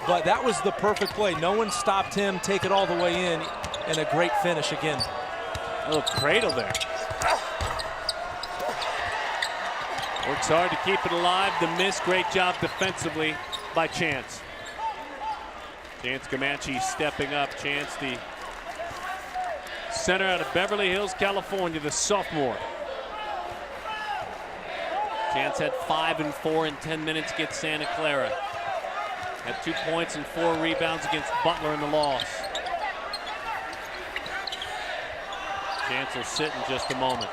but that was the perfect play. No one stopped him, take it all the way in, and a great finish again. A little cradle there. Works hard to keep it alive. The miss, great job defensively by Chance. Chance Comanche stepping up. Chance, the center out of Beverly Hills, California, the sophomore. Chance had 5 and 4 in 10 minutes against Santa Clara. Had 2 points and 4 rebounds against Butler in the loss. Chance will sit in just a moment.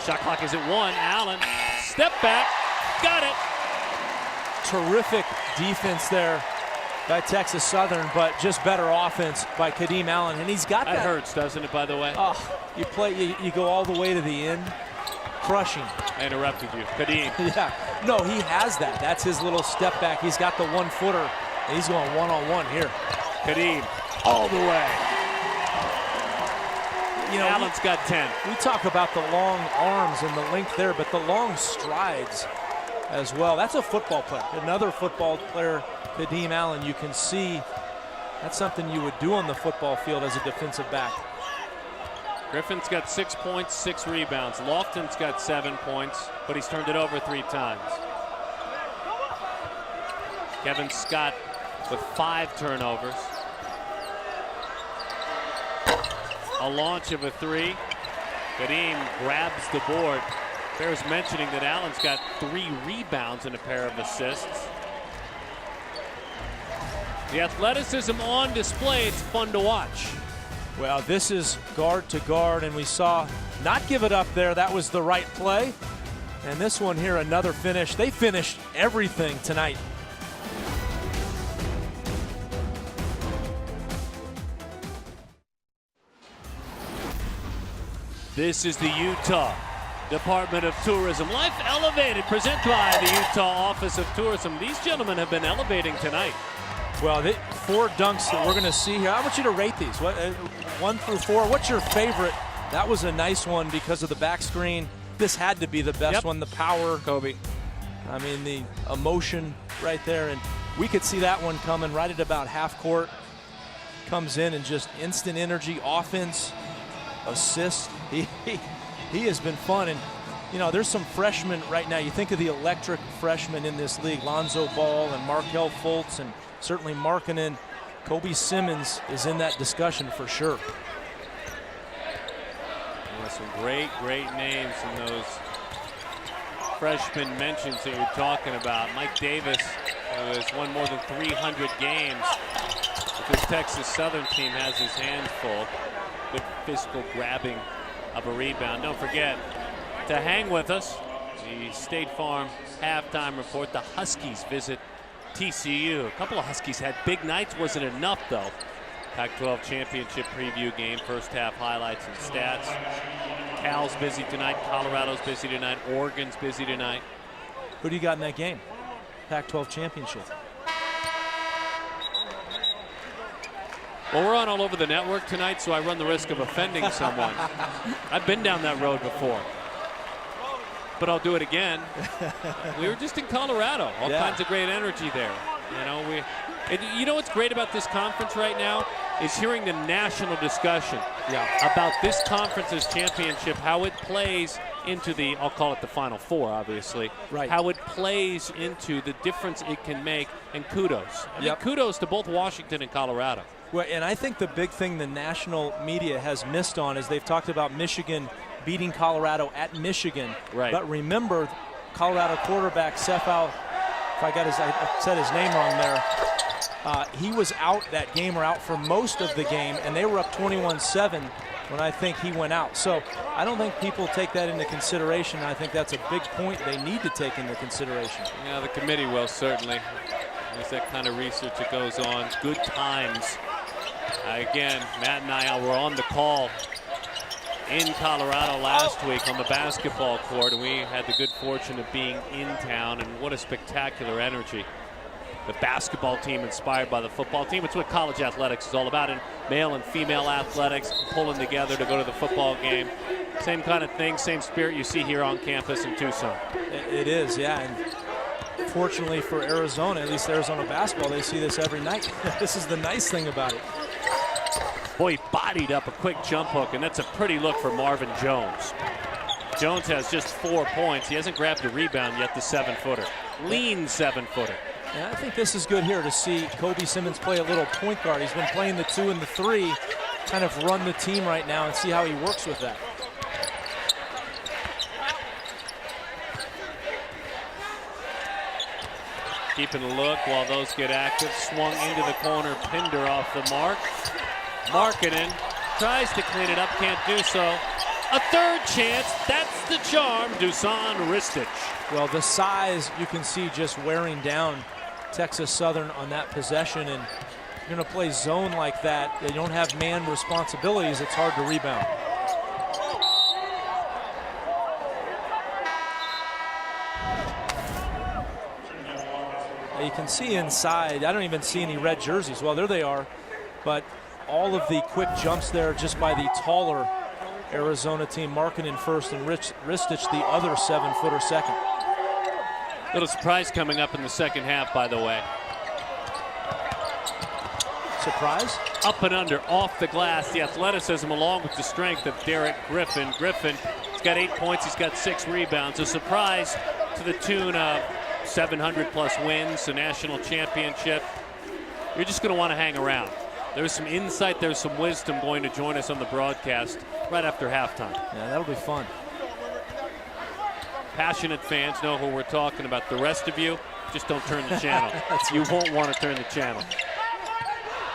Shot clock is at 1. Allen, step back, got it. Terrific defense there by Texas Southern, but just better offense by Kadeem Allen, and he's got that. That hurts, doesn't it, by the way? Oh, you go all the way to the end, crushing. I interrupted you. Kadeem. Yeah, no, he has that. That's his little step back. He's got the 1-footer, and he's going one-on-one here. Kadeem, all the way. Allen's got 10. We talk about the long arms and the length there, but the long strides as well. That's a football player. Another football player, Kadeem Allen. You can see that's something you would do on the football field as a defensive back. Griffin's got 6 points, 6 rebounds. Lofton's got 7 points, but he's turned it over 3 times. Kevin Scott with 5 turnovers. A launch of a 3. Kadeem grabs the board. Bears mentioning that Allen's got 3 rebounds and a pair of assists. The athleticism on display. It's fun to watch. Well, this is guard to guard, and we saw not give it up there. That was the right play. And this one here, another finish. They finished everything tonight. This is the Utah Department of Tourism. Life Elevated, presented by the Utah Office of Tourism. These gentlemen have been elevating tonight. Well, 4 dunks that we're going to see here. I want you to rate these. 1 through 4. What's your favorite? That was a nice one because of the back screen. This had to be the best one. The power. Kobe. I mean, the emotion right there. And we could see that one coming right at about half court. Comes in and just instant energy, offense, assist. He has been fun. And, you know, there's some freshmen right now. You think of the electric freshmen in this league. Lonzo Ball and Markelle Fultz and certainly Markkanen. Kobe Simmons is in that discussion for sure. Yeah, some great names in those freshman mentions that you're talking about. Mike Davis, who has won more than 300 games with this Texas Southern team, has his hands full. Good physical grabbing of a rebound. Don't forget to hang with us. The State Farm halftime report. The Huskies visit TCU. A couple of Huskies had big nights. Wasn't enough, though. Pac12 championship preview game. First half highlights and stats. Cal's busy tonight. Colorado's busy tonight. Oregon's busy tonight. Who do you got in that game? Pac12 championship. Well, we're on all over the network tonight, so I run the risk of offending someone. I've been down that road before, but I'll do it again. We were just in Colorado. All kinds of great energy there. You know, you know what's great about this conference right now is hearing the national discussion about this conference's championship, how it plays into the, I'll call it the Final Four, obviously, how it plays into the difference it can make, and kudos. I mean, kudos to both Washington and Colorado. Well, and I think the big thing the national media has missed on is they've talked about Michigan beating Colorado at Michigan. Right. But remember, Colorado quarterback Sefal, if I said his name wrong there, he was out that game, or out for most of the game, and they were up 21-7 when I think he went out. So I don't think people take that into consideration. I think that's a big point they need to take into consideration. Yeah, the committee will, certainly. There's that kind of research that goes on. Good times. Again, Matt and I were on the call in Colorado last week on the basketball court, and we had the good fortune of being in town, and what a spectacular energy. The basketball team inspired by the football team. It's what college athletics is all about, and male and female athletics pulling together to go to the football game. Same kind of thing, same spirit you see here on campus in Tucson. It is, yeah. And fortunately for Arizona, at least Arizona basketball, they see this every night. This is the nice thing about it. Boy, he bodied up a quick jump hook, and that's a pretty look for Marvin Jones. Jones has just 4 points. He hasn't grabbed a rebound yet, the 7-footer. Lean 7-footer. Yeah, I think this is good here to see Kobe Simmons play a little point guard. He's been playing the 2 and the 3, kind of run the team right now, and see how he works with that. Keeping a look while those get active. Swung into the corner. Pinder off the mark. Markkanen tries to clean it up. Can't do so. A third chance. That's the charm. Dusan Ristic. Well, the size you can see just wearing down Texas Southern on that possession. And you're going to play zone like that. They don't have man responsibilities. It's hard to rebound. You can see inside, I don't even see any red jerseys. Well, there they are. But all of the quick jumps there just by the taller Arizona team. Markkanen first and Ristic the other 7-footer second. Little surprise coming up in the second half, by the way. Surprise? Up and under, off the glass. The athleticism along with the strength of Derek Griffin. Griffin, he's got 8 points. He's got 6 rebounds. A surprise to the tune of 700-plus wins, a national championship. You're just going to want to hang around. There's some insight, there's some wisdom going to join us on the broadcast right after halftime. Yeah, that'll be fun. Passionate fans know who we're talking about. The rest of you, just don't turn the channel. You won't want to turn the channel.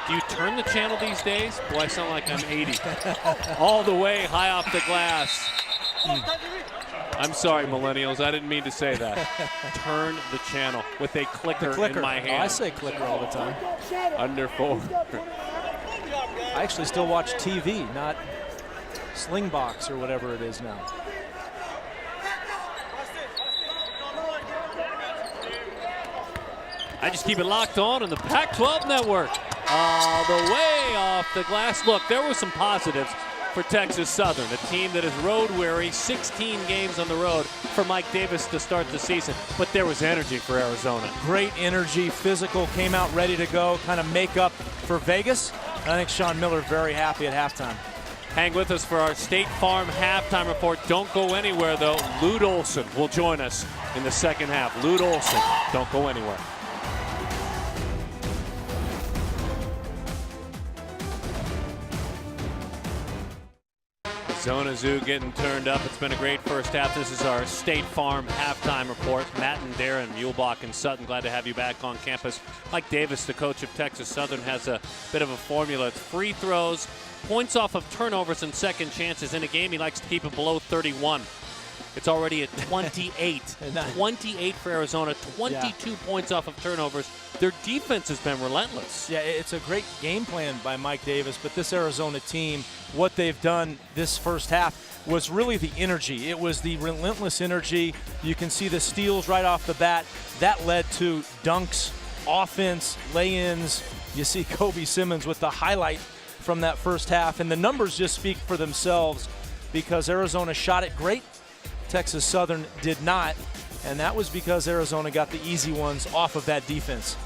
Do you turn the channel these days? Boy, I sound like I'm 80. All the way high off the glass. I'm sorry, millennials. I didn't mean to say that. Turn the channel with a clicker in my hand. Oh, I say clicker all the time. Under 4. I actually still watch TV, not Slingbox or whatever it is now. I just keep it locked on the Pac12 network. All the way off the glass. Look, there were some positives for Texas Southern, a team that is road weary, 16 games on the road for Mike Davis to start the season. But there was energy for Arizona. Great energy, physical, came out ready to go, kind of make up for Vegas. I think Sean Miller very happy at halftime. Hang with us for our State Farm halftime report. Don't go anywhere, though. Lute Olson will join us in the second half. Lute Olson, don't go anywhere. Arizona Zoo getting turned up. It's been a great first half. This is our State Farm halftime report. Matt and Darren, Muehlbach and Sutton, glad to have you back on campus. Mike Davis, the coach of Texas Southern, has a bit of a formula. It's free throws, points off of turnovers, and second chances. In a game, he likes to keep it below 31. It's already at 28. 28 for Arizona, 22 points off of turnovers. Their defense has been relentless. Yeah, it's a great game plan by Mike Davis, but this Arizona team, what they've done this first half was really the energy. It was the relentless energy. You can see the steals right off the bat. That led to dunks, offense, lay-ins. You see Kobe Simmons with the highlight from that first half, and the numbers just speak for themselves because Arizona shot it great. Texas Southern did not, and that was because Arizona got the easy ones off of that defense.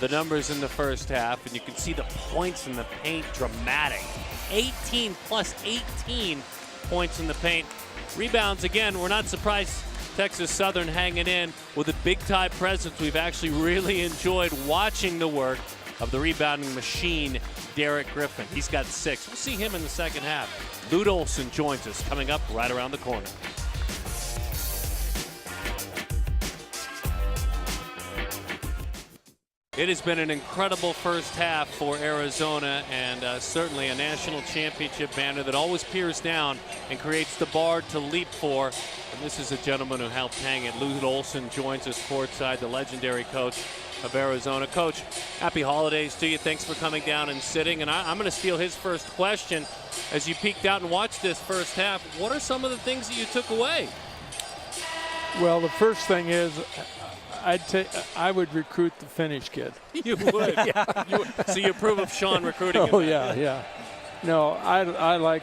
The numbers in the first half, and you can see the points in the paint dramatic. 18 plus 18 points in the paint. Rebounds, again, we're not surprised Texas Southern hanging in with a big-time presence. We've actually really enjoyed watching the work of the rebounding machine, Derek Griffin. He's got 6. We'll see him in the second half. Lute Olson joins us coming up right around the corner. It has been an incredible first half for Arizona, and certainly a national championship banner that always peers down and creates the bar to leap for. And this is a gentleman who helped hang it. Lute Olson joins us courtside, the legendary coach of Arizona. Coach, happy holidays to you. Thanks for coming down and sitting. And I'm going to steal his first question. As you peeked out and watched this first half, what are some of the things that you took away? Well, the first thing is I would recruit the Finnish kid. You would? Yeah. So you approve of Sean recruiting him? Oh, yeah. No, I like,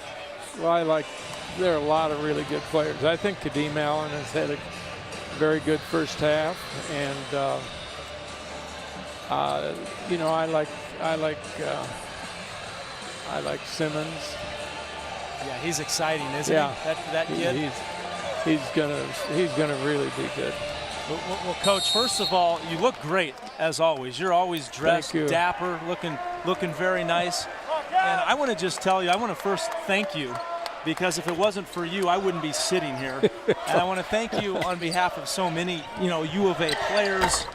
there are a lot of really good players. I think Kadeem Allen has had a very good first half, and I like Simmons. Yeah, he's exciting, isn't he? That kid. He's gonna really be good. Well, Coach, first of all, you look great as always. You're always dressed dapper, looking very nice. And I want to just tell you, I want to first thank you, because if it wasn't for you, I wouldn't be sitting here. And I want to thank you on behalf of so many, U of A players,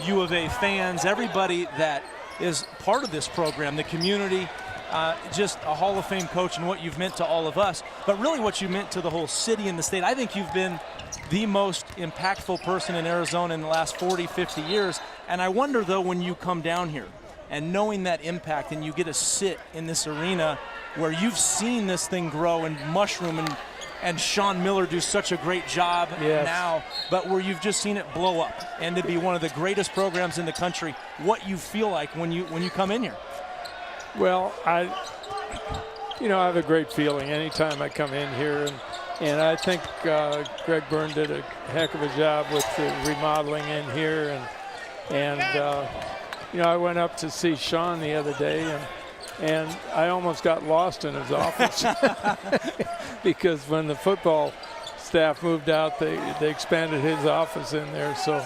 U of A fans, everybody that is part of this program, the community, just a Hall of Fame coach and what you've meant to all of us, but really what you meant to the whole city and the state. I think you've been the most impactful person in Arizona in the last 40, 50 years. And I wonder, though, when you come down here and knowing that impact and you get to sit in this arena where you've seen this thing grow and mushroom and Sean Miller do such a great job now, but where you've just seen it blow up and to be one of the greatest programs in the country, what you feel like when you come in here. Well, I have a great feeling anytime I come in here, and I think Greg Byrne did a heck of a job with the remodeling in here, and I went up to see Sean the other day, and I almost got lost in his office because when the football staff moved out, they expanded his office in there. So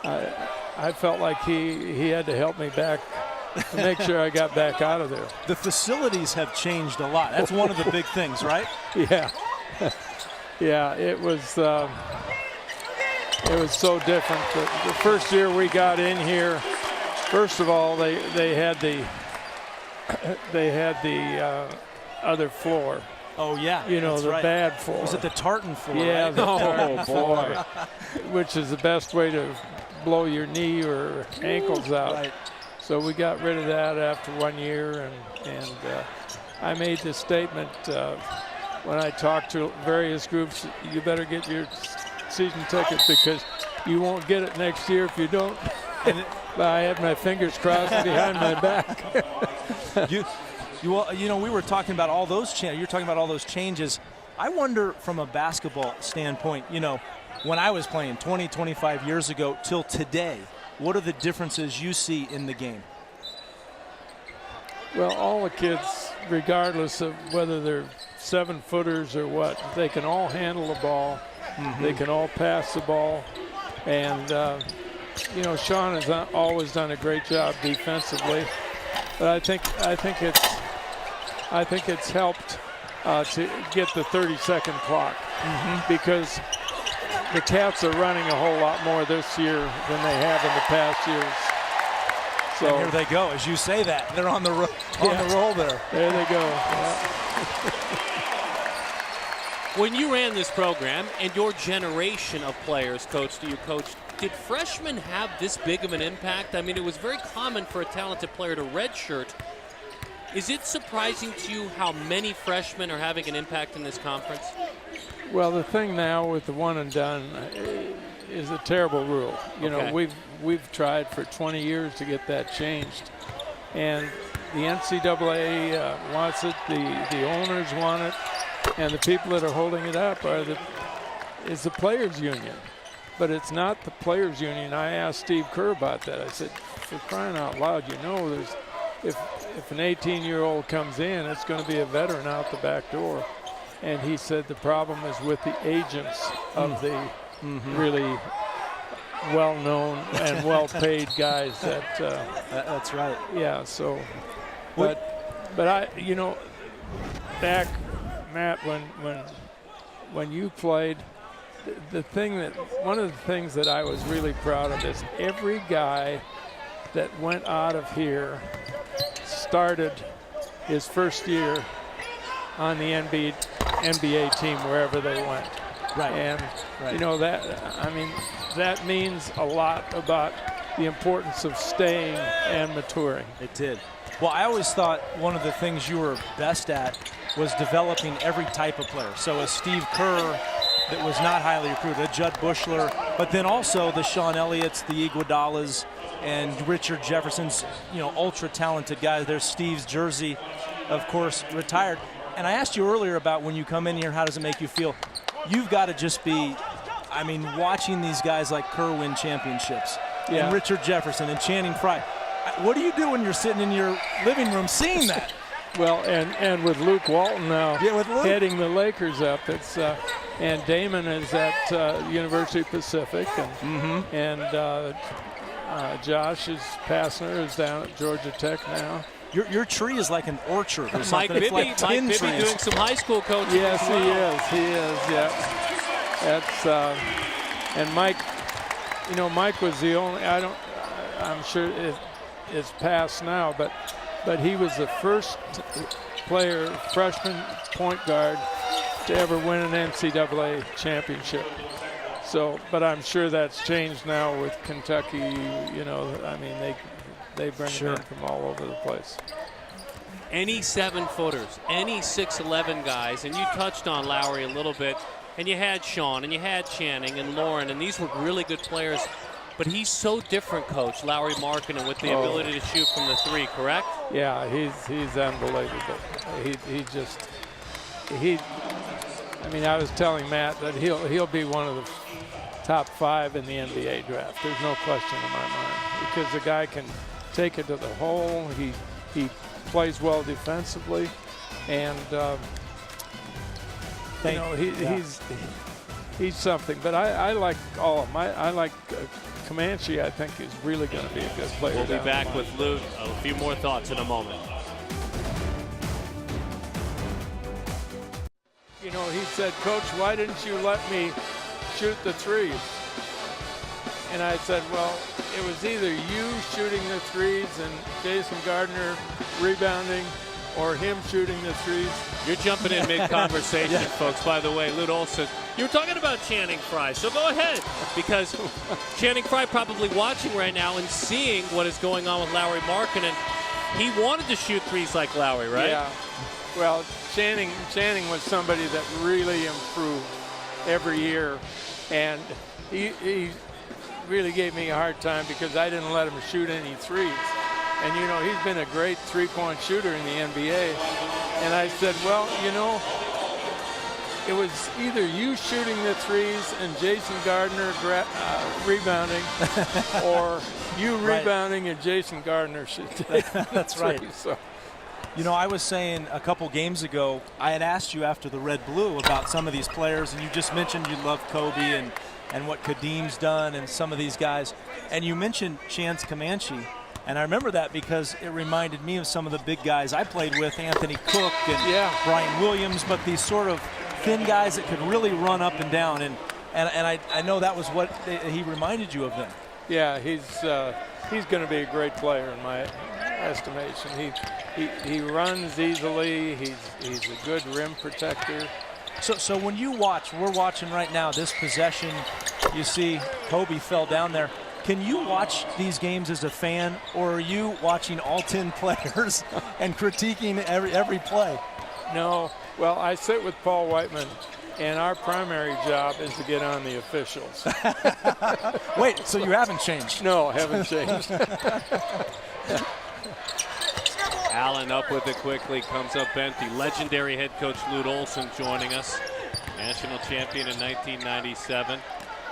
I felt like he had to help me back to make sure I got back out of there. The facilities have changed a lot. That's one of the big things, right? Yeah. Yeah, it was so different. The first year we got in here, first of all, they had the other floor. Oh yeah, the right. bad floor. Was it the tartan floor? Yeah, right? the tartan floor, which is the best way to blow your knee or ankles out. Right. So we got rid of that after 1 year, and I made this statement when I talked to various groups: you better get your season ticket because you won't get it next year if you don't. But I had my fingers crossed behind my back. we were talking about all those changes. You're talking about all those changes. I wonder from a basketball standpoint, when I was playing 20, 25 years ago till today, what are the differences you see in the game? Well, all the kids, regardless of whether they're 7-footers or what, they can all handle the ball. Mm-hmm. They can all pass the ball. And, Sean has always done a great job defensively. But I think it's helped to get the 30-second clock because the Cats are running a whole lot more this year than they have in the past years. So and here they go, as you say that. They're on the roll there. There they go. Yeah. When you ran this program and your generation of players, Coach, that you coached, did freshmen have this big of an impact? I mean, it was very common for a talented player to redshirt. Is it surprising to you how many freshmen are having an impact in this conference? Well, the thing now with the one and done is a terrible rule. We've tried for 20 years to get that changed, and the NCAA wants it. The owners want it, and the people that are holding it up is the players' union. But it's not the players' union. I asked Steve Kerr about that. I said, for crying out loud, there's if an 18-year-old comes in, it's going to be a veteran out the back door. And he said the problem is with the agents of the really well-known and well-paid guys. That's right. Yeah. So, but I, back, Matt, when you played, one of the things that I was really proud of is every guy that went out of here started his first year on the NBA team wherever they went. Right. And that means a lot about the importance of staying and maturing. It did. Well, I always thought one of the things you were best at was developing every type of player. So a Steve Kerr that was not highly recruited, a Judd Bushler, but then also the Sean Elliott's, the Iguodalas, and Richard Jefferson's, ultra talented guys. There's Steve's jersey, of course, retired. And I asked you earlier about when you come in here, how does it make you feel? You've got to just be, watching these guys like Kerr win championships, and Richard Jefferson and Channing Frye. What do you do when you're sitting in your living room seeing that? Well, and with Luke Walton now heading the Lakers up, it's and Damon is at University Pacific, and Josh Passner is down at Georgia Tech now. Your tree is like an orchard or Mike something. Bibby, it's like Mike Bibby doing some high school coaching. Yes, as well. He is. Yeah, that's and Mike. Mike was the only. I'm sure it's past now, but he was the first freshman point guard to ever win an NCAA championship. So, but I'm sure that's changed now with Kentucky. They bring them in from all over the place. Any 7-footers, any 6'11" guys, and you touched on Lowry a little bit, and you had Sean, and you had Channing and Lauren, and these were really good players. But he's so different, Coach, Lowry Markkinen, with the ability to shoot from the three, correct? Yeah, he's unbelievable. I was telling Matt that he'll be one of the top 5 in the NBA draft. There's no question in my mind because the guy can take it to the hole. He plays well defensively, and he's something. But I like all of them. I like Comanche. I think is really going to be a good player. We'll be back with Lute. A few more thoughts in a moment. You know, he said, "Coach, why didn't you let me shoot the threes?" And I said, well, it was either you shooting the threes and Jason Gardner rebounding, or him shooting the threes. You're jumping in mid-conversation, folks. By the way, Lute Olson, you were talking about Channing Frye, so go ahead, because Channing Frye probably watching right now and seeing what is going on with Lauri Markkanen. He wanted to shoot threes like Lauri, right? Yeah. Well, Channing was somebody that really improved every year, and he really gave me a hard time because I didn't let him shoot any threes. And, you know, he's been a great three-point shooter in the NBA. And I said, well, you know, it was either you shooting the threes and Jason Gardner rebounding, or you rebounding and Jason Gardner shooting. That's right. So. You know, I was saying a couple games ago, I had asked you after the Red Blue about some of these players, and you just mentioned you love Kobe and what Kadeem's done and some of these guys. And you mentioned Chance Comanche. And I remember that because it reminded me of some of the big guys I played with, Anthony Cook and Brian Williams, but these sort of thin guys that could really run up and down. And I know that was what he reminded you of them. Yeah, he's going to be a great player in my estimation. He runs easily. He's a good rim protector. So when you watch, we're watching right now this possession, you see Kobe fell down there. Can you watch these games as a fan, or are you watching all 10 players and critiquing every play? No. Well, I sit with Paul Whiteman, and our primary job is to get on the officials. Wait, so you haven't changed? No, I haven't changed. Allen up with it quickly, comes up empty. Legendary head coach Lute Olson joining us. National champion in 1997.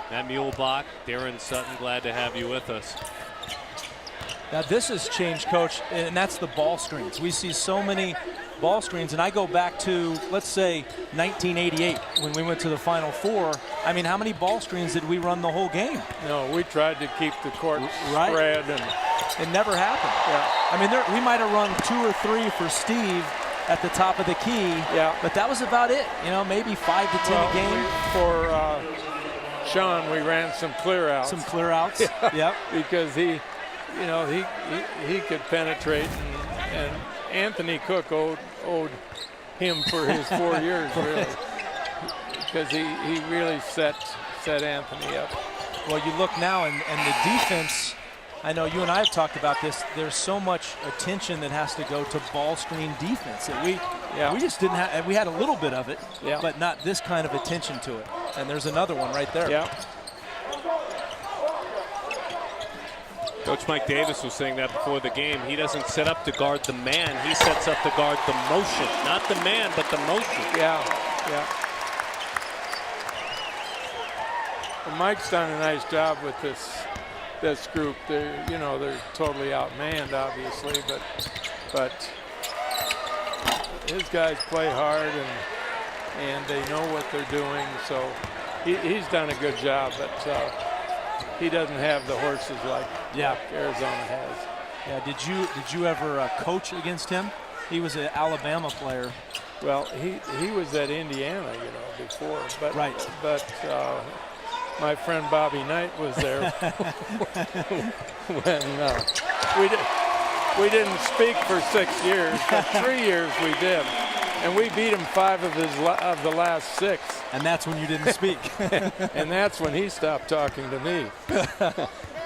Matt Muehlbach, Darren Sutton, glad to have you with us. Now this has changed, Coach, and that's the ball screens. We see so many ball screens, and I go back to, let's say, 1988 when we went to the Final Four. I mean, how many ball screens did we run the whole game? No, we tried to keep the court spread. And it never happened. Yeah. I mean, we might have run 2 or 3 for Steve at the top of the key, but that was about it. You know, maybe 5 to 10 a game. For Sean, we ran some clear outs. Some clear outs, yep. Because he could penetrate, and Anthony Cook owed him for his 4 years, really. Because he really set Anthony up. Well, you look now, and the defense, I know you and I have talked about this, there's so much attention that has to go to ball screen defense that we just didn't have. We had a little bit of it, but not this kind of attention to it. And there's another one right there. Yeah. Coach Mike Davis was saying that before the game. He doesn't set up to guard the man. He sets up to guard the motion. Not the man, but the motion. Yeah. Well, Mike's done a nice job with this group. They're totally outmanned, obviously, but his guys play hard and they know what they're doing. So he's done a good job, but he doesn't have the horses like Arizona has. Yeah. Did you ever coach against him? He was an Alabama player. Well, he was at Indiana, before. But my friend Bobby Knight was there when we didn't speak for 6 years, but 3 years we did. And we beat him 5 of the last 6. And that's when you didn't speak. And that's when he stopped talking to me.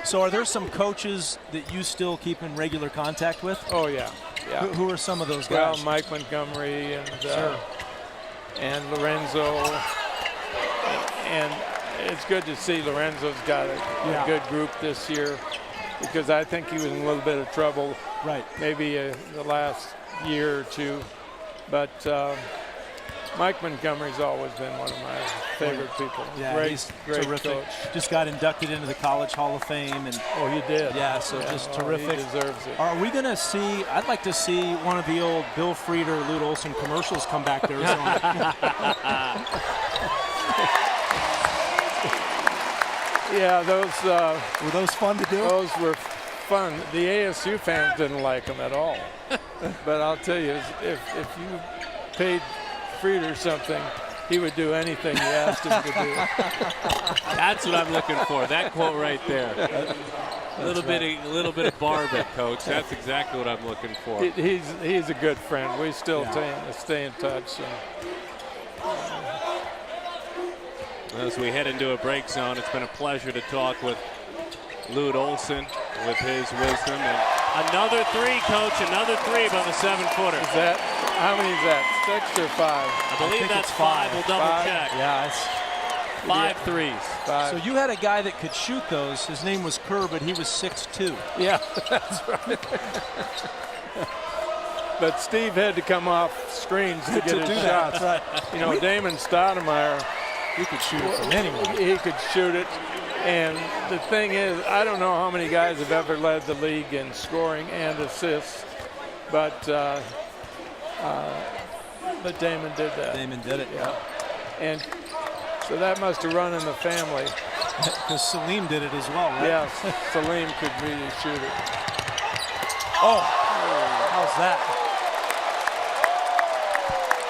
So are there some coaches that you still keep in regular contact with? Oh, yeah. Who are some of those guys? Well, Mike Montgomery and Lorenzo. And it's good to see Lorenzo's got a good group this year, because I think he was in a little bit of trouble maybe the last year or two. But Mike Montgomery's always been one of my favorite people. Yeah, great, he's great terrific. coach. Just got inducted into the College Hall of Fame, and Oh, you did? yeah, so just terrific. He deserves it. Are we going to see? I'd like to see one of the old Bill Frieder, Lute Olson commercials come back to Arizona. Yeah, those Were those fun to do? those were fun. The ASU fans didn't like them at all. But I'll tell you, if you paid Frieder something, he would do anything you asked him to do. That's what I'm looking for. That quote right there. A little bit of barbecue, Coach. That's exactly what I'm looking for. He's a good friend. We still stay in touch. As we head into a break zone, it's been a pleasure to talk with Lute Olson with his wisdom. And another three, Coach, another three above a 7-footer. Is that, how many is that, 6 or 5? I believe that's 5. We'll double check. Yeah, it's 5 threes. 5. So you had a guy that could shoot those. His name was Kerr, but he was 6'2". Yeah, that's right. But Steve had to come off screens to get his shots. Right. You know, Damon Stoudemire, He could shoot it from anywhere. he could shoot it. And the thing is, I don't know how many guys have ever led the league in scoring and assists, but Damon did that. Damon did it, yeah. And so that must have run in the family. Because Salim did it as well, right? Yes, Salim could really shoot it. Oh, how's that?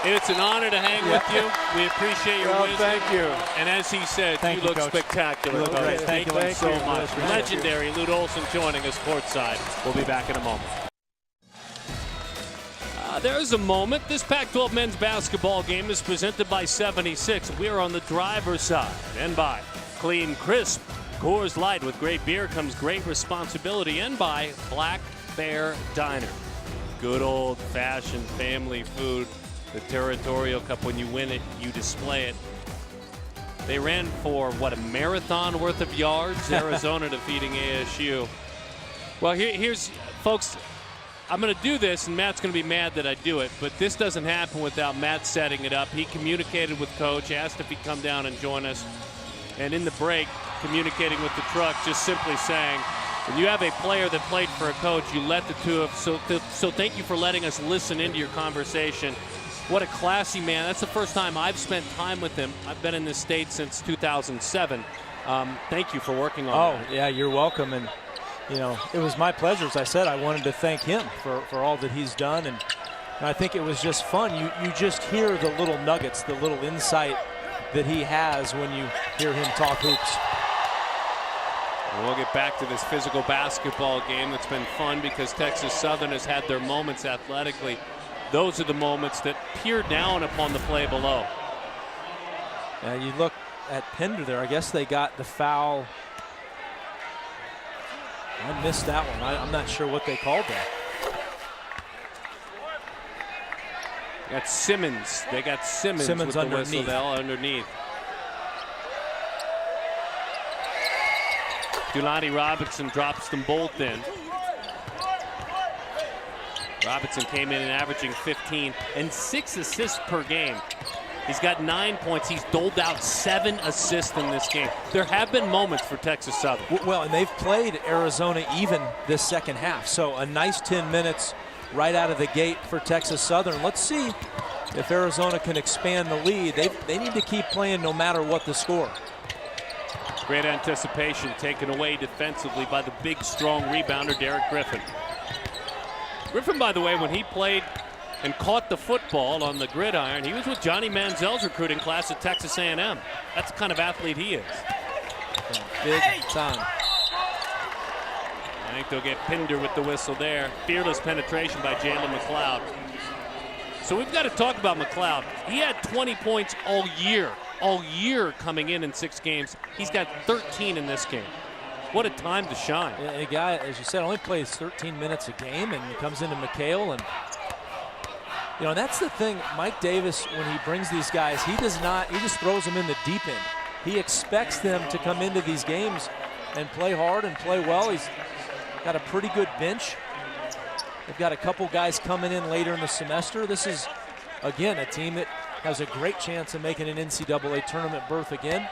It's an honor to hang with you. We appreciate your wisdom. Thank you. And as he said, Thank you you, look Coach. spectacular. You look Coach. great. Thank you Thank so you. much. Thank you. Legendary Lute Olson joining us courtside. We'll be back in a moment. There's a moment. This Pac-12 men's basketball game is presented by 76. We're on the driver's side. And by Clean, Crisp, Coors Light. With great beer comes great responsibility. And by Black Bear Diner. Good old-fashioned family food. The Territorial Cup, when you win it, you display it. They ran for, what, a marathon worth of yards? Arizona defeating ASU. Well, here's, folks, I'm going to do this, and Matt's going to be mad that I do it, but this doesn't happen without Matt setting it up. He communicated with Coach, asked if he'd come down and join us, and in the break, communicating with the truck, just simply saying, when you have a player that played for a coach, you let the two of, so thank you for letting us listen into your conversation. What a classy man. That's the first time I've spent time with him. I've been in this state since 2007. Thank you for working on that. Oh, yeah, you're welcome. And, you know, it was my pleasure. As I said, I wanted to thank him for all that he's done. And I think it was just fun. You just hear the little nuggets, the little insight that he has when you hear him talk hoops. We'll get back to this physical basketball game that's been fun because Texas Southern has had their moments athletically. Those are the moments that peer down upon the play below. You look at Pender there. I guess they got the foul. I missed that one. I'm not sure what they called there. Got Simmons. They got Simmons with the whistle. They're all underneath. Dulani Robinson drops them both in. Robinson came in and averaging 15 and 6 assists per game. He's got 9 points. He's doled out 7 assists in this game. There have been moments for Texas Southern. Well, and they've played Arizona even this second half. So a nice 10 minutes right out of the gate for Texas Southern. Let's see if Arizona can expand the lead. They need to keep playing no matter what the score. Great anticipation taken away defensively by the big, strong rebounder, Derek Griffin. Griffin, by the way, when he played and caught the football on the gridiron, he was with Johnny Manziel's recruiting class at Texas A&M. That's the kind of athlete he is. Big time. I think they'll get Pinder with the whistle there. Fearless penetration by Jalen McLeod. So we've got to talk about McLeod. He had 20 points all year coming in 6 games. He's got 13 in this game. What a time to shine. Yeah, a guy, as you said, only plays 13 minutes a game and he comes into McHale. And, you know, that's the thing. Mike Davis, when he brings these guys, he just throws them in the deep end. He expects them to come into these games and play hard and play well. He's got a pretty good bench. They've got a couple guys coming in later in the semester. This is, again, a team that has a great chance of making an NCAA tournament berth again.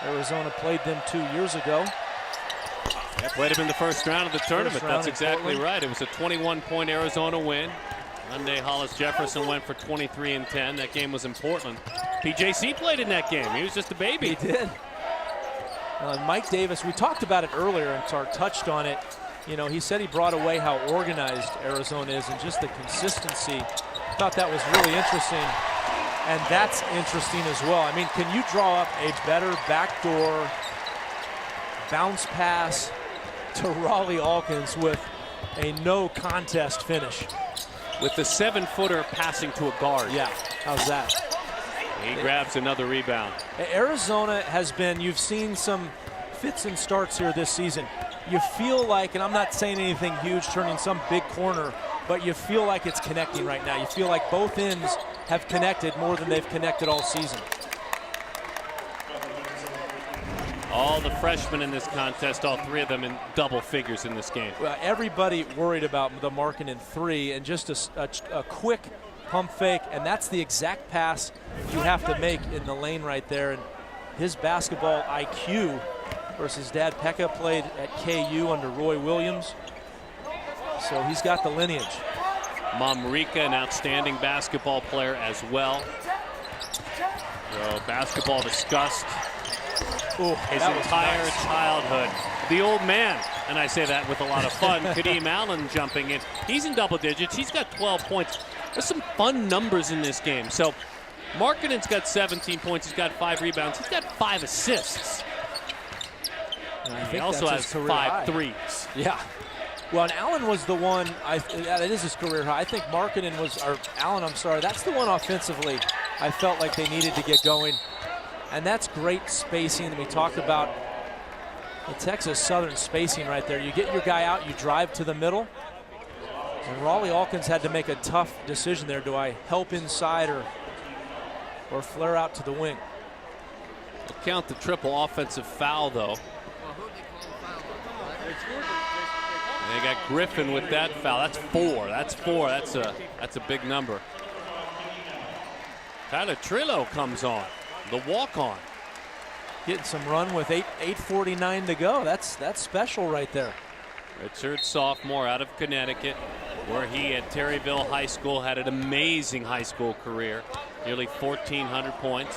Arizona played them 2 years ago. Yeah, played them in the first round of the tournament. That's exactly Portland. right. It was a 21-point Arizona win. Monday, Hollis Jefferson went for 23 and 10. That game was in Portland. PJC played in that game. He was just a baby. He did. Mike Davis, we talked about it earlier, and Tar touched on it. You know, he said he brought away how organized Arizona is and just the consistency. Thought that was really interesting, and that's interesting as well. I mean, can you draw up a better backdoor bounce pass to Raleigh Alkins with a no contest finish? With the 7-footer passing to a guard. Yeah, how's that? He grabs another rebound. Arizona has been, you've seen some fits and starts here this season. You feel like, and I'm not saying anything huge, turning some big corner, but you feel like it's connecting right now. You feel like both ends have connected more than they've connected all season. All the freshmen in this contest, all three of them in double figures in this game. Well, everybody worried about the Markkanen three, and just a quick pump fake, and that's the exact pass you have to make in the lane right there. And his basketball IQ versus Dad Pekka played at KU under Roy Williams, so he's got the lineage. Momrika, an outstanding basketball player as well. So basketball discussed Ooh, his entire childhood. The old man, and I say that with a lot of fun, Kadeem Allen jumping in. He's in double digits. He's got 12 points. There's some fun numbers in this game. So Markkanen's got 17 points. He's got 5 rebounds. He's got 5 assists. He also has 5 threes. Yeah. Well, and Allen was the one, that is his career high. I think Markkanen was, or Allen, I'm sorry, that's the one offensively I felt like they needed to get going. And that's great spacing. We talked about the Texas Southern spacing right there. You get your guy out, you drive to the middle. And Raleigh Alkins had to make a tough decision there. Do I help inside or flare out to the wing? We'll count the triple offensive foul, though. They got Griffin with that foul. That's 4. That's 4. That's a big number. Tyler Trillo comes on. The walk-on. Getting some run with 8:49 to go. That's special right there. Richard, sophomore out of Connecticut, where he at Terryville High School had an amazing high school career. Nearly 1,400 points.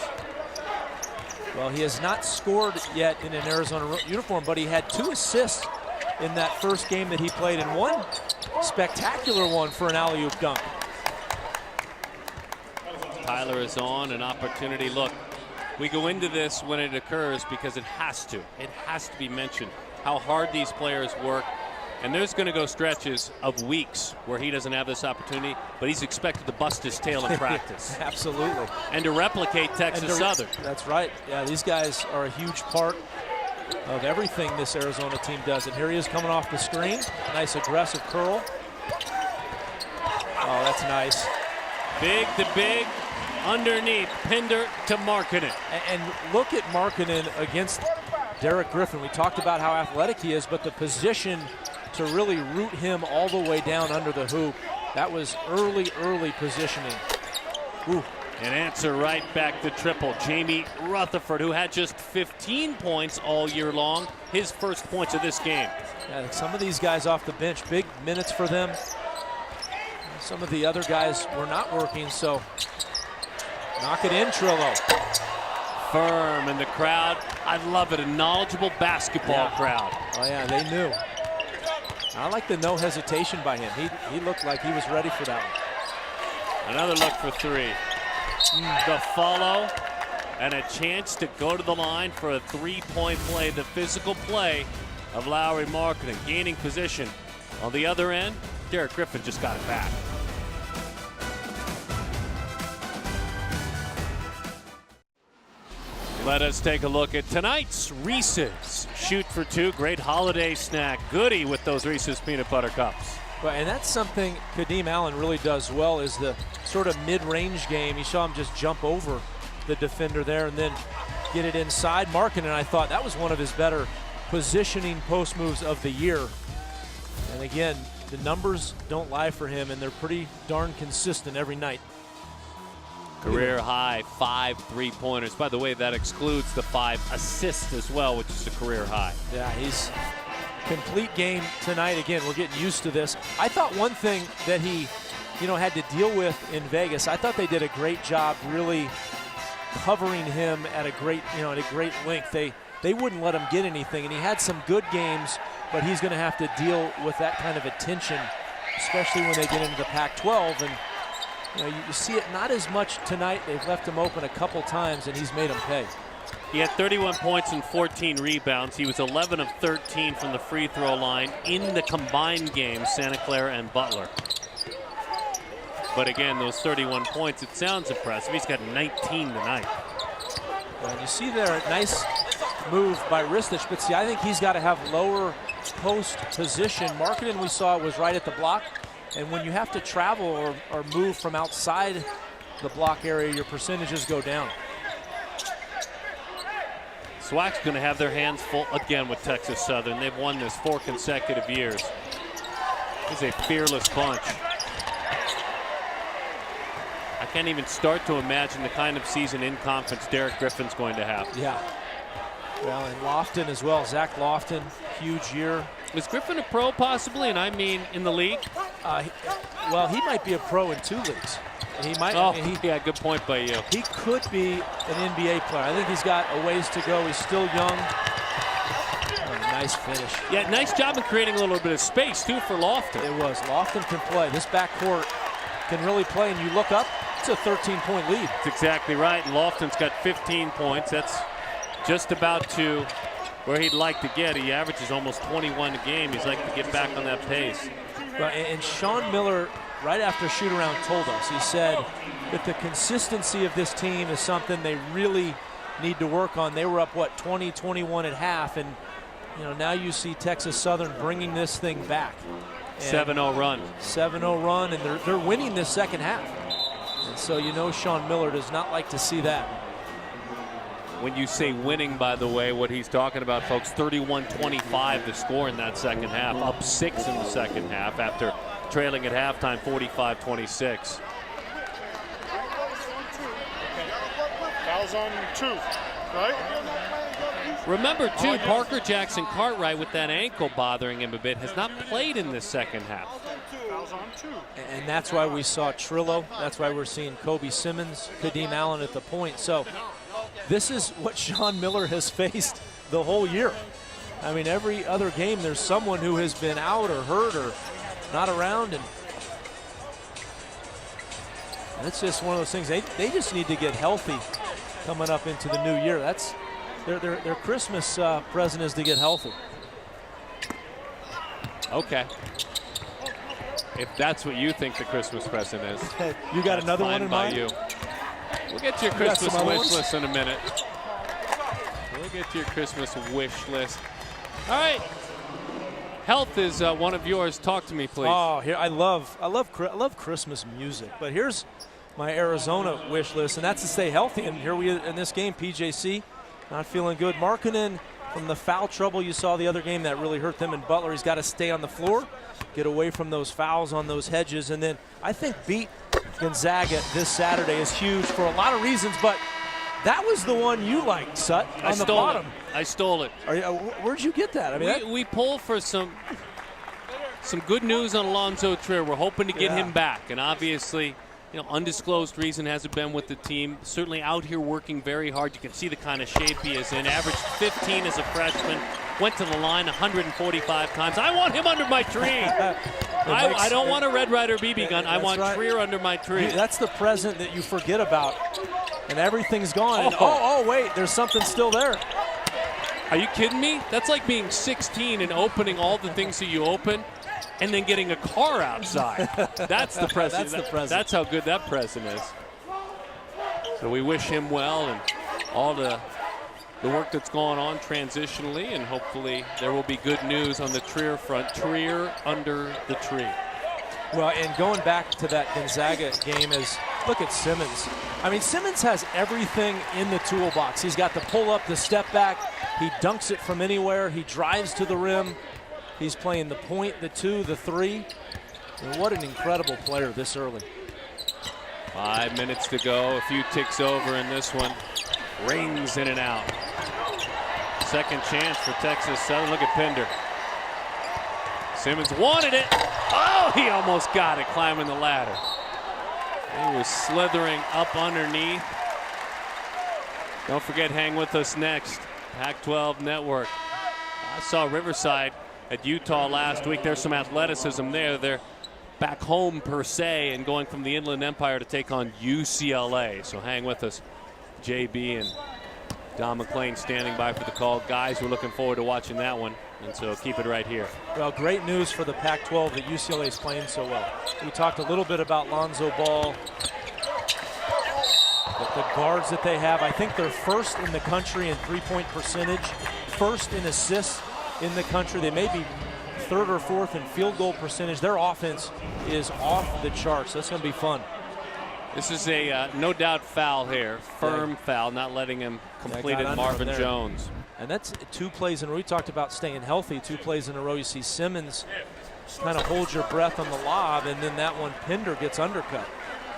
Well, he has not scored yet in an Arizona uniform, but he had 2 assists in that first game that he played, and one spectacular one for an alley-oop dunk. Tyler is on, an opportunity. Look, we go into this when it occurs because it has to be mentioned how hard these players work. And there's going to go stretches of weeks where he doesn't have this opportunity, but he's expected to bust his tail in practice. Absolutely. And to replicate Texas Southern. That's right. Yeah, these guys are a huge part of everything this Arizona team does. And here he is coming off the screen. Nice aggressive curl. Oh, that's nice. Big to big, underneath, Pinder to Markkanen. And look at Markkanen against Derek Griffin. We talked about how athletic he is, but the position to really root him all the way down under the hoop, that was early positioning. Ooh. An answer right back to triple. Jamie Rutherford, who had just 15 points all year long, his first points of this game. Yeah, some of these guys off the bench, big minutes for them. Some of the other guys were not working, so knock it in, Trillo. Firm in the crowd. I love it, a knowledgeable basketball crowd. Oh yeah, they knew. I like the no hesitation by him. He looked like he was ready for that one. Another look for 3. The follow and a chance to go to the line for a 3-point play. The physical play of Lauri Markkanen gaining position. On the other end, Derek Griffin just got it back. Let us take a look at tonight's Reese's Shoot for 2. Great holiday snack. Goody with those Reese's peanut butter cups. Well, and that's something Kadeem Allen really does well, is the sort of mid-range game. You saw him just jump over the defender there and then get it inside. Markkanen, I thought that was one of his better positioning post moves of the year. And again, the numbers don't lie for him, and they're pretty darn consistent every night. Career high 5 3-pointers. By the way, that excludes the 5 assists as well, which is a career high. Yeah, he's complete game tonight. Again, we're getting used to this. I thought one thing that he, had to deal with in Vegas, I thought they did a great job really covering him at a great length. They wouldn't let him get anything, and he had some good games, but he's going to have to deal with that kind of attention, especially when they get into the Pac12. And you see it not as much tonight. They've left him open a couple times, and he's made them pay. He had 31 points and 14 rebounds. He was 11 of 13 from the free throw line in the combined games, Santa Clara and Butler. But again, those 31 points, it sounds impressive. He's got 19 tonight. And you see there a nice move by Ristich, but see, I think he's got to have lower post position. Markkanen, we saw, was right at the block. And when you have to travel or move from outside the block area, your percentages go down. SWAC's going to have their hands full again with Texas Southern. They've won this 4 consecutive years. This is a fearless bunch. I can't even start to imagine the kind of season in conference Derek Griffin's going to have. Yeah. Well, and Lofton as well. Zach Lofton, huge year. Is Griffin a pro possibly? And I mean in the league? Well, he might be a pro in 2 leagues. He might. Oh, yeah, good point by you. He could be an NBA player. I think he's got a ways to go. He's still young. Oh, nice finish. Yeah, nice job of creating a little bit of space, too, for Lofton. It was. Lofton can play. This backcourt can really play. And you look up, it's a 13-point lead. That's exactly right. And Lofton's got 15 points. That's just about to where he'd like to get. He averages almost 21 a game. He's like to get back on that pace. Right, and Sean Miller, right after shoot-around, told us, he said that the consistency of this team is something they really need to work on. They were up, 20-21 at half, and now you see Texas Southern bringing this thing back. 7-0 run. 7-0 run, and they're winning this second half. And so Sean Miller does not like to see that. When you say winning, by the way, what he's talking about, folks, 31-25 to score in that second half, up 6 in the second half after trailing at halftime 45-26. Fouls on 2, right? Remember, too, Parker Jackson Cartwright, with that ankle bothering him a bit, has not played in this second half. Fouls on 2. And that's why we saw Trillo. That's why we're seeing Kobe Simmons, Kadeem Allen at the point. So this is what Sean Miller has faced the whole year. I mean, every other game there's someone who has been out or hurt or not around, and it's just one of those things. They just need to get healthy coming up into the new year. That's their Christmas present is to get healthy. Okay. If that's what you think the Christmas present is. You got another one in mind? You. We'll get to your Christmas wish list in a minute. We'll get to your Christmas wish list. All right. Health is one of yours. Talk to me, please. Oh, here I love Christmas music. But here's my Arizona wish list, and that's to stay healthy. And here we are in this game, PJC not feeling good. Markkanen, from the foul trouble you saw the other game, that really hurt them. And Butler, he's got to stay on the floor, get away from those fouls on those hedges, and then I think beat Gonzaga this Saturday is huge for a lot of reasons, but that was the one you liked, Sut, on the bottom. I stole it. Where'd you get that? I mean, we pull for some good news on Alonzo Trier. We're hoping to get him back, and obviously, undisclosed reason hasn't been with the team. Certainly out here working very hard. You can see the kind of shape he is in. Averaged 15 as a freshman. Went to the line 145 times. I want him under my tree. I don't want a Red Ryder BB gun. I want Trier under my tree. That's the present that you forget about, and everything's gone. And, wait, there's something still there. Are you kidding me? That's like being 16 and opening all the things that you open and then getting a car outside. That's the present. That's the present. That's how good that present is. So we wish him well and all the work that's going on transitionally, and hopefully there will be good news on the Trier front. Trier under the tree. Well, and going back to that Gonzaga game is, look at Simmons. I mean, Simmons has everything in the toolbox. He's got the pull-up, the step back. He dunks it from anywhere. He drives to the rim. He's playing the point, the 2, the 3. And what an incredible player this early. 5 minutes to go. A few ticks over in this one. Rings in and out. Second chance for Texas Southern. Look at Pinder. Simmons wanted it. Oh, he almost got it climbing the ladder. He was slithering up underneath. Don't forget, hang with us next. Pac12 Network. I saw Riverside at Utah last week. There's some athleticism there. They're back home per se and going from the Inland Empire to take on UCLA. So hang with us. JB and Don McClain standing by for the call. Guys, we're looking forward to watching that one. And so keep it right here. Well, great news for the Pac-12 that UCLA is playing so well. We talked a little bit about Lonzo Ball. But the guards that they have, I think they're first in the country in three-point percentage, first in assists in the country. They may be third or fourth in field goal percentage. Their offense is off the charts. That's going to be fun. This is a no doubt foul here. Firm foul, not letting him complete it. Marvin Jones. And that's 2 plays in a row. We talked about staying healthy. 2 plays in a row. You see Simmons kind of hold your breath on the lob, and then that one Pinder gets undercut.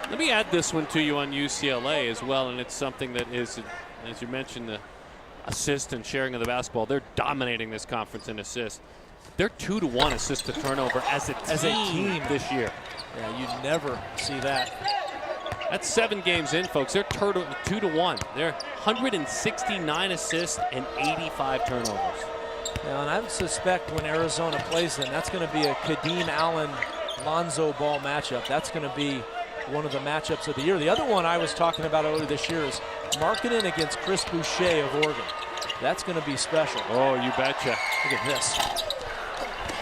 Let me add this one to you on UCLA as well, and it's something that is, as you mentioned, the assist and sharing of the basketball. They're dominating this conference in assists. They're 2-to-1 assist to turnover as a team this year. Yeah, you never see that. That's 7 games in, folks. They're 2-to-1. They're 169 assists and 85 turnovers. Yeah, and I suspect when Arizona plays them, that's going to be a Kadeem Allen Lonzo Ball matchup. That's going to be one of the matchups of the year. The other one I was talking about earlier this year is Markkanen against Chris Boucher of Oregon. That's going to be special. Oh, you betcha. Look at this.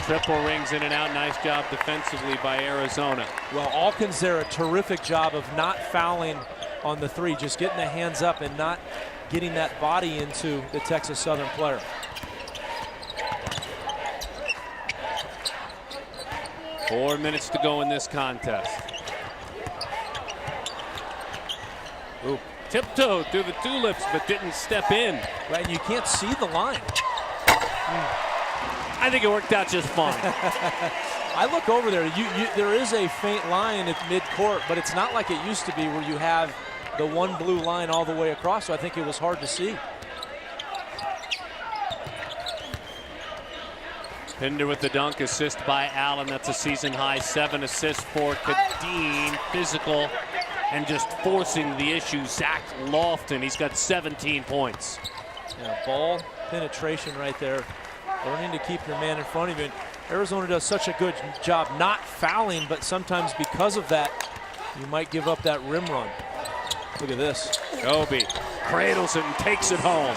Triple rings in and out. Nice job defensively by Arizona. Well, Alkins there, a terrific job of not fouling on the 3, just getting the hands up and not getting that body into the Texas Southern player. Four minutes to go in this contest. Ooh, tiptoed through the tulips, but didn't step in. Right, and you can't see the line. I think it worked out just fine. I look over there. There is a faint line at midcourt, but it's not like it used to be where you have the one blue line all the way across, so I think it was hard to see. Pinder with the dunk, assist by Allen. That's a season high. 7 assists for Kadeem. Physical and just forcing the issue. Zach Lofton, he's got 17 points. Yeah, ball penetration right there. Learning to keep your man in front of you. And Arizona does such a good job not fouling, but sometimes because of that, you might give up that rim run. Look at this. Kobe cradles it and takes it home.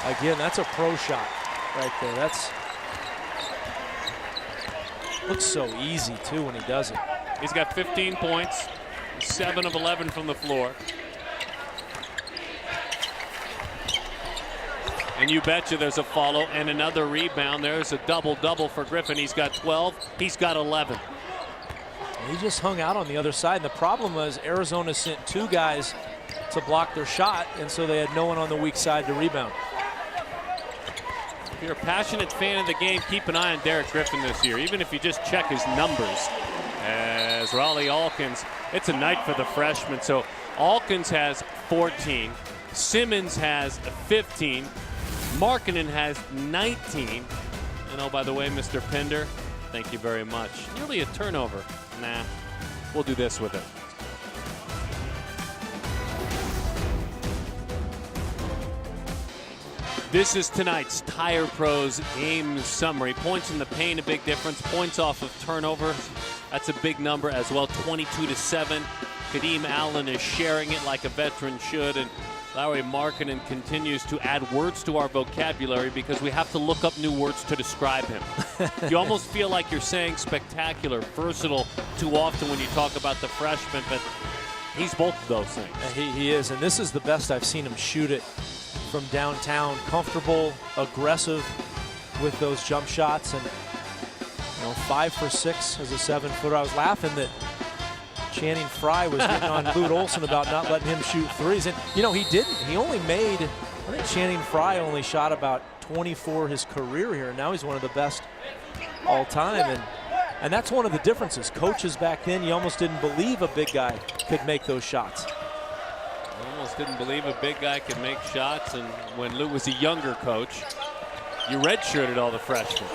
Again, that's a pro shot right there. That's looks so easy, too, when he does it. He's got 15 points, 7 of 11 from the floor. And you betcha there's a follow and another rebound. There's a double-double for Griffin. He's got 12. He's got 11. He just hung out on the other side. And the problem was Arizona sent 2 guys to block their shot, and so they had no one on the weak side to rebound. If you're a passionate fan of the game, keep an eye on Derek Griffin this year, even if you just check his numbers. As Raleigh Alkins, it's a night for the freshman. So Alkins has 14. Simmons has 15. Markkanen has 19. And oh, by the way, Mr. Pinder, thank you very much. Nearly a turnover. Nah, we'll do this with it. This is tonight's Tire Pros game summary. Points in the paint, a big difference. Points off of turnover, that's a big number as well, 22-7. Kadeem Allen is sharing it like a veteran should, and Lauri Markkanen continues to add words to our vocabulary because we have to look up new words to describe him. You almost feel like you're saying spectacular, versatile too often when you talk about the freshman, but he's both of those things. He is, and this is the best I've seen him shoot it from downtown. Comfortable, aggressive with those jump shots, and 5 for 6 as a 7-footer. I was laughing that Channing Frye was getting on Lute Olson about not letting him shoot threes. And, he didn't. He only made, I think Channing Frye only shot about 24 his career here. And now he's one of the best all time. And And that's one of the differences. Coaches back then, you almost didn't believe a big guy could make those shots. Almost didn't believe a big guy could make shots, and when Lou was a younger coach, you redshirted all the freshmen.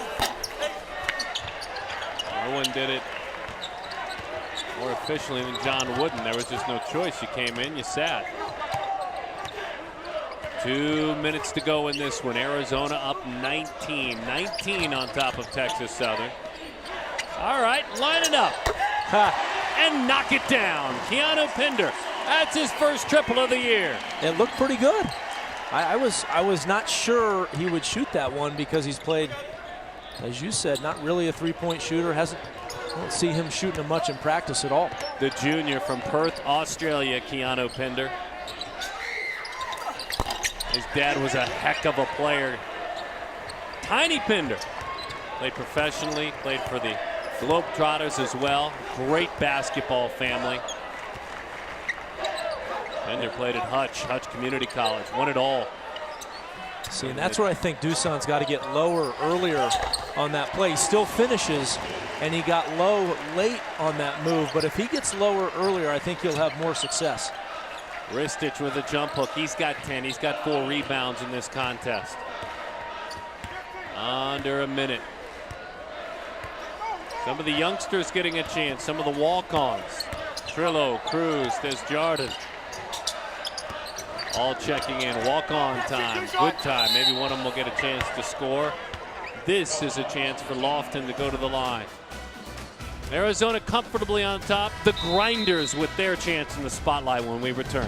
No one did it more efficiently than John Wooden. There was just no choice. You came in, you sat. 2 minutes to go in this one. Arizona up 19. 19 on top of Texas Southern. All right, line it up. And knock it down. Keanu Pinder. That's his first triple of the year. It looked pretty good. I was not sure he would shoot that one because he's played, as you said, not really a three-point shooter. I don't see him shooting them much in practice at all. The junior from Perth, Australia, Keanu Pinder. His dad was a heck of a player. Tiny Pinder. Played professionally, played for the Globetrotters as well. Great basketball family. Pinder played at Hutch Community College, won it all. See, and that's where I think Duson's got to get lower earlier on that play. He still finishes, and he got low late on that move. But if he gets lower earlier, I think he'll have more success. Ristich with a jump hook. He's got 10. He's got 4 rebounds in this contest. Under a minute. Some of the youngsters getting a chance. Some of the walk-ons. Trillo, Cruz, Desjardins. All checking in. Walk-on time. Good time. Maybe one of them will get a chance to score. This is a chance for Lofton to go to the line. Arizona comfortably on top. The Grinders with their chance in the spotlight when we return.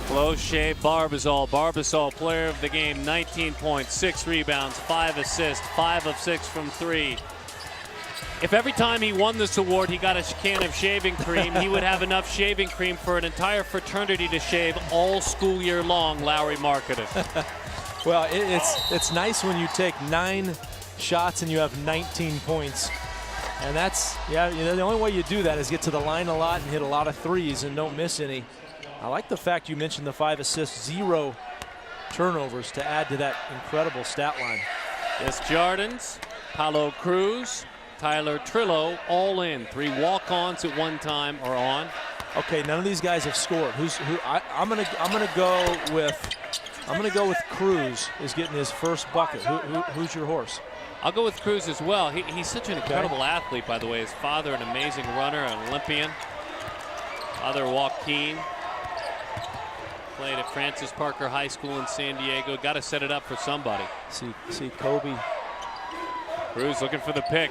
Cloche Barbasol player of the game, 19 points, 6 rebounds, 5 assists, 5 of 6 from 3. If every time he won this award he got a can of shaving cream, he would have enough shaving cream for an entire fraternity to shave all school year long, Lowry marketed. Well, it's nice when you take 9 shots and you have 19 points. And that's, yeah, you know, the only way you do that is get to the line a lot and hit a lot of threes and don't miss any. I like the fact you mentioned the 5 assists, 0 turnovers to add to that incredible stat line. Desjardins, Paulo Cruz, Tyler Trillo, all in. 3 walk-ons at one time are on. Okay, none of these guys have scored. I'm gonna go with Cruz is getting his first bucket. Who's your horse? I'll go with Cruz as well. He's such an incredible athlete, by the way. His father, an amazing runner, an Olympian. Father Joaquin played at Francis Parker High School in San Diego. Got to set it up for somebody. See Kobe. Cruz looking for the pick.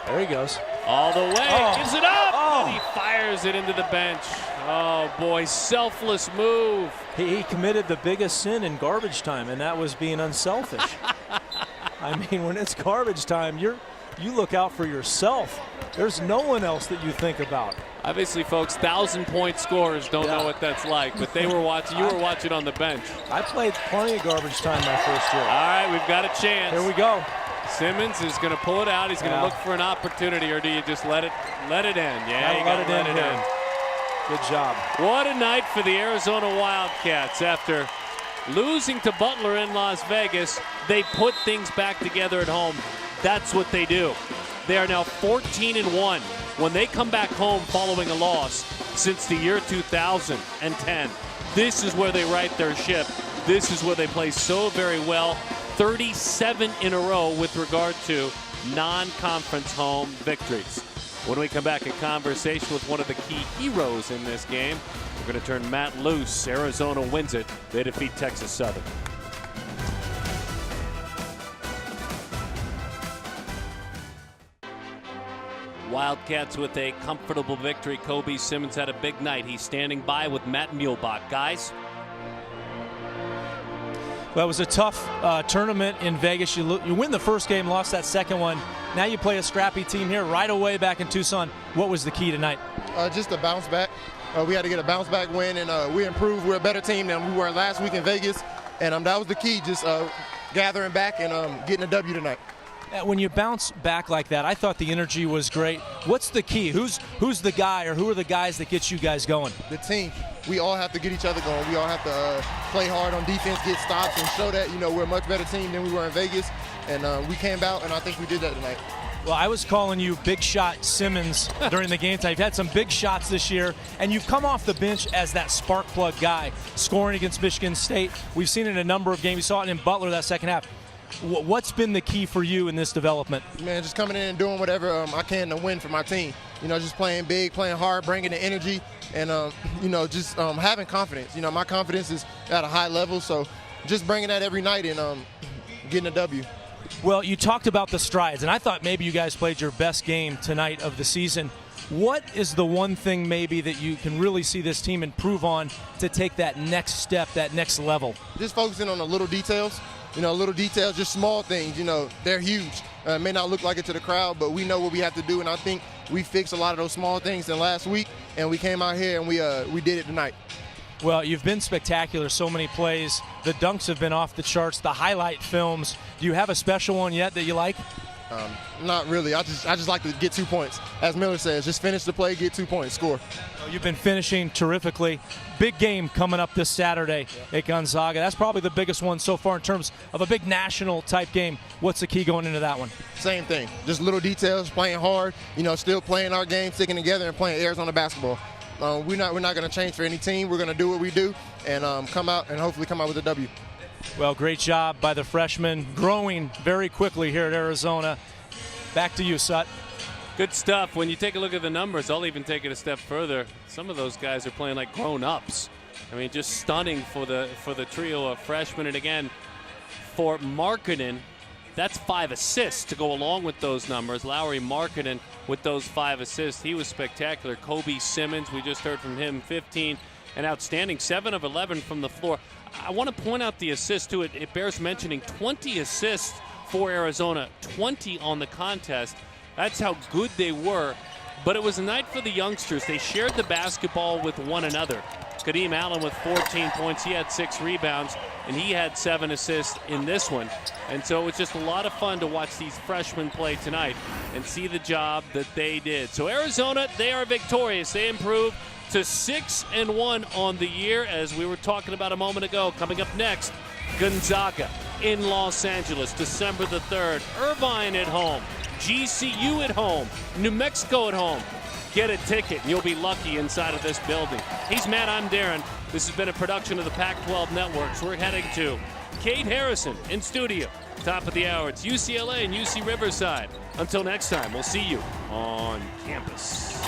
There he goes. All the way, gives it up, Oh. and he fires it into the bench. Oh boy, selfless move. He committed the biggest sin in garbage time, and that was being unselfish. I mean, when it's garbage time, you look out for yourself. There's no one else that you think about. Obviously, folks, 1,000-point scorers don't know what that's like, but they were watching. You were watching on the bench. I played plenty of garbage time my first year. All right, we've got a chance. Here we go. Simmons is going to pull it out. He's going to look for an opportunity, or do you just let it in? Yeah, you got to let it in. Good job. What a night for the Arizona Wildcats. After losing to Butler in Las Vegas, they put things back together at home. That's what they do. They are now 14-1 when they come back home following a loss since the year 2010. This is where they right their ship. This is where they play so very well. 37 in a row with regard to non-conference home victories. When we come back, a conversation with one of the key heroes in this game. We're going to turn Matt loose. Arizona wins it. They defeat Texas Southern. Wildcats with a comfortable victory. Kobe Simmons had a big night. He's standing by with Matt Muehlbach. Guys? Well, it was a tough tournament in Vegas. You win the first game, lost that second one. Now you play a scrappy team here right away back in Tucson. What was the key tonight? Just a bounce back. We had to get a bounce back win, and we improved. We're a better team than we were last week in Vegas, and that was the key, just gathering back and getting a W tonight. When you bounce back like that, I thought the energy was great. What's the key? Who's the guy, or who are the guys that get you guys going? The team. We all have to get each other going. We all have to play hard on defense, get stops, and show that, we're a much better team than we were in Vegas. And we came out, and I think we did that tonight. Well, I was calling you Big Shot Simmons during the game tonight. You've had some big shots this year, and you've come off the bench as that spark plug guy, scoring against Michigan State. We've seen it in a number of games. We saw it in Butler that second half. What's been the key for you in this development? Man, just coming in and doing whatever I can to win for my team. Just playing big, playing hard, bringing the energy, and, just having confidence. My confidence is at a high level, so just bringing that every night and getting a W. Well, you talked about the strides, and I thought maybe you guys played your best game tonight of the season. What is the one thing maybe that you can really see this team improve on to take that next step, that next level? Just focusing on the little details. Little details, just small things, they're huge. It may not look like it to the crowd, but we know what we have to do, and I think we fixed a lot of those small things in last week, and we came out here and we did it tonight. Well, you've been spectacular, so many plays. The dunks have been off the charts, the highlight films. Do you have a special one yet that you like? Not really. I just like to get 2 points. As Miller says, just finish the play, get 2 points, score. Well, you've been finishing terrifically. Big game coming up this Saturday at Gonzaga. That's probably the biggest one so far in terms of a big national type game. What's the key going into that one? Same thing. Just little details, playing hard, still playing our game, sticking together, and playing Arizona basketball. We're not going to change for any team. We're going to do what we do and come out and hopefully come out with a W. Well, great job by the freshmen, growing very quickly here at Arizona. Back to you, Sut. Good stuff. When you take a look at the numbers, I'll even take it a step further. Some of those guys are playing like grown-ups. I mean, just stunning for the trio of freshmen. And again, for Markkanen, that's 5 assists to go along with those numbers. Lauri Markkanen with those 5 assists. He was spectacular. Kobe Simmons, we just heard from him, 15 and outstanding, 7 of 11 from the floor. I want to point out the assist, too. It bears mentioning 20 assists for Arizona, 20 on the contest. That's how good they were. But it was a night for the youngsters. They shared the basketball with one another. Kadeem Allen with 14 points. He had 6 rebounds, and he had 7 assists in this one. And so it was just a lot of fun to watch these freshmen play tonight and see the job that they did. So Arizona, they are victorious. They improved to 6-1 on the year, as we were talking about a moment ago. Coming up next, Gonzaga in Los Angeles, December the 3rd. Irvine at home. GCU at home. New Mexico at home. Get a ticket, and you'll be lucky inside of this building. He's Matt, I'm Darren. This has been a production of the Pac12 Networks. We're heading to Kate Harrison in studio. Top of the hour, it's UCLA and UC Riverside. Until next time, we'll see you on campus.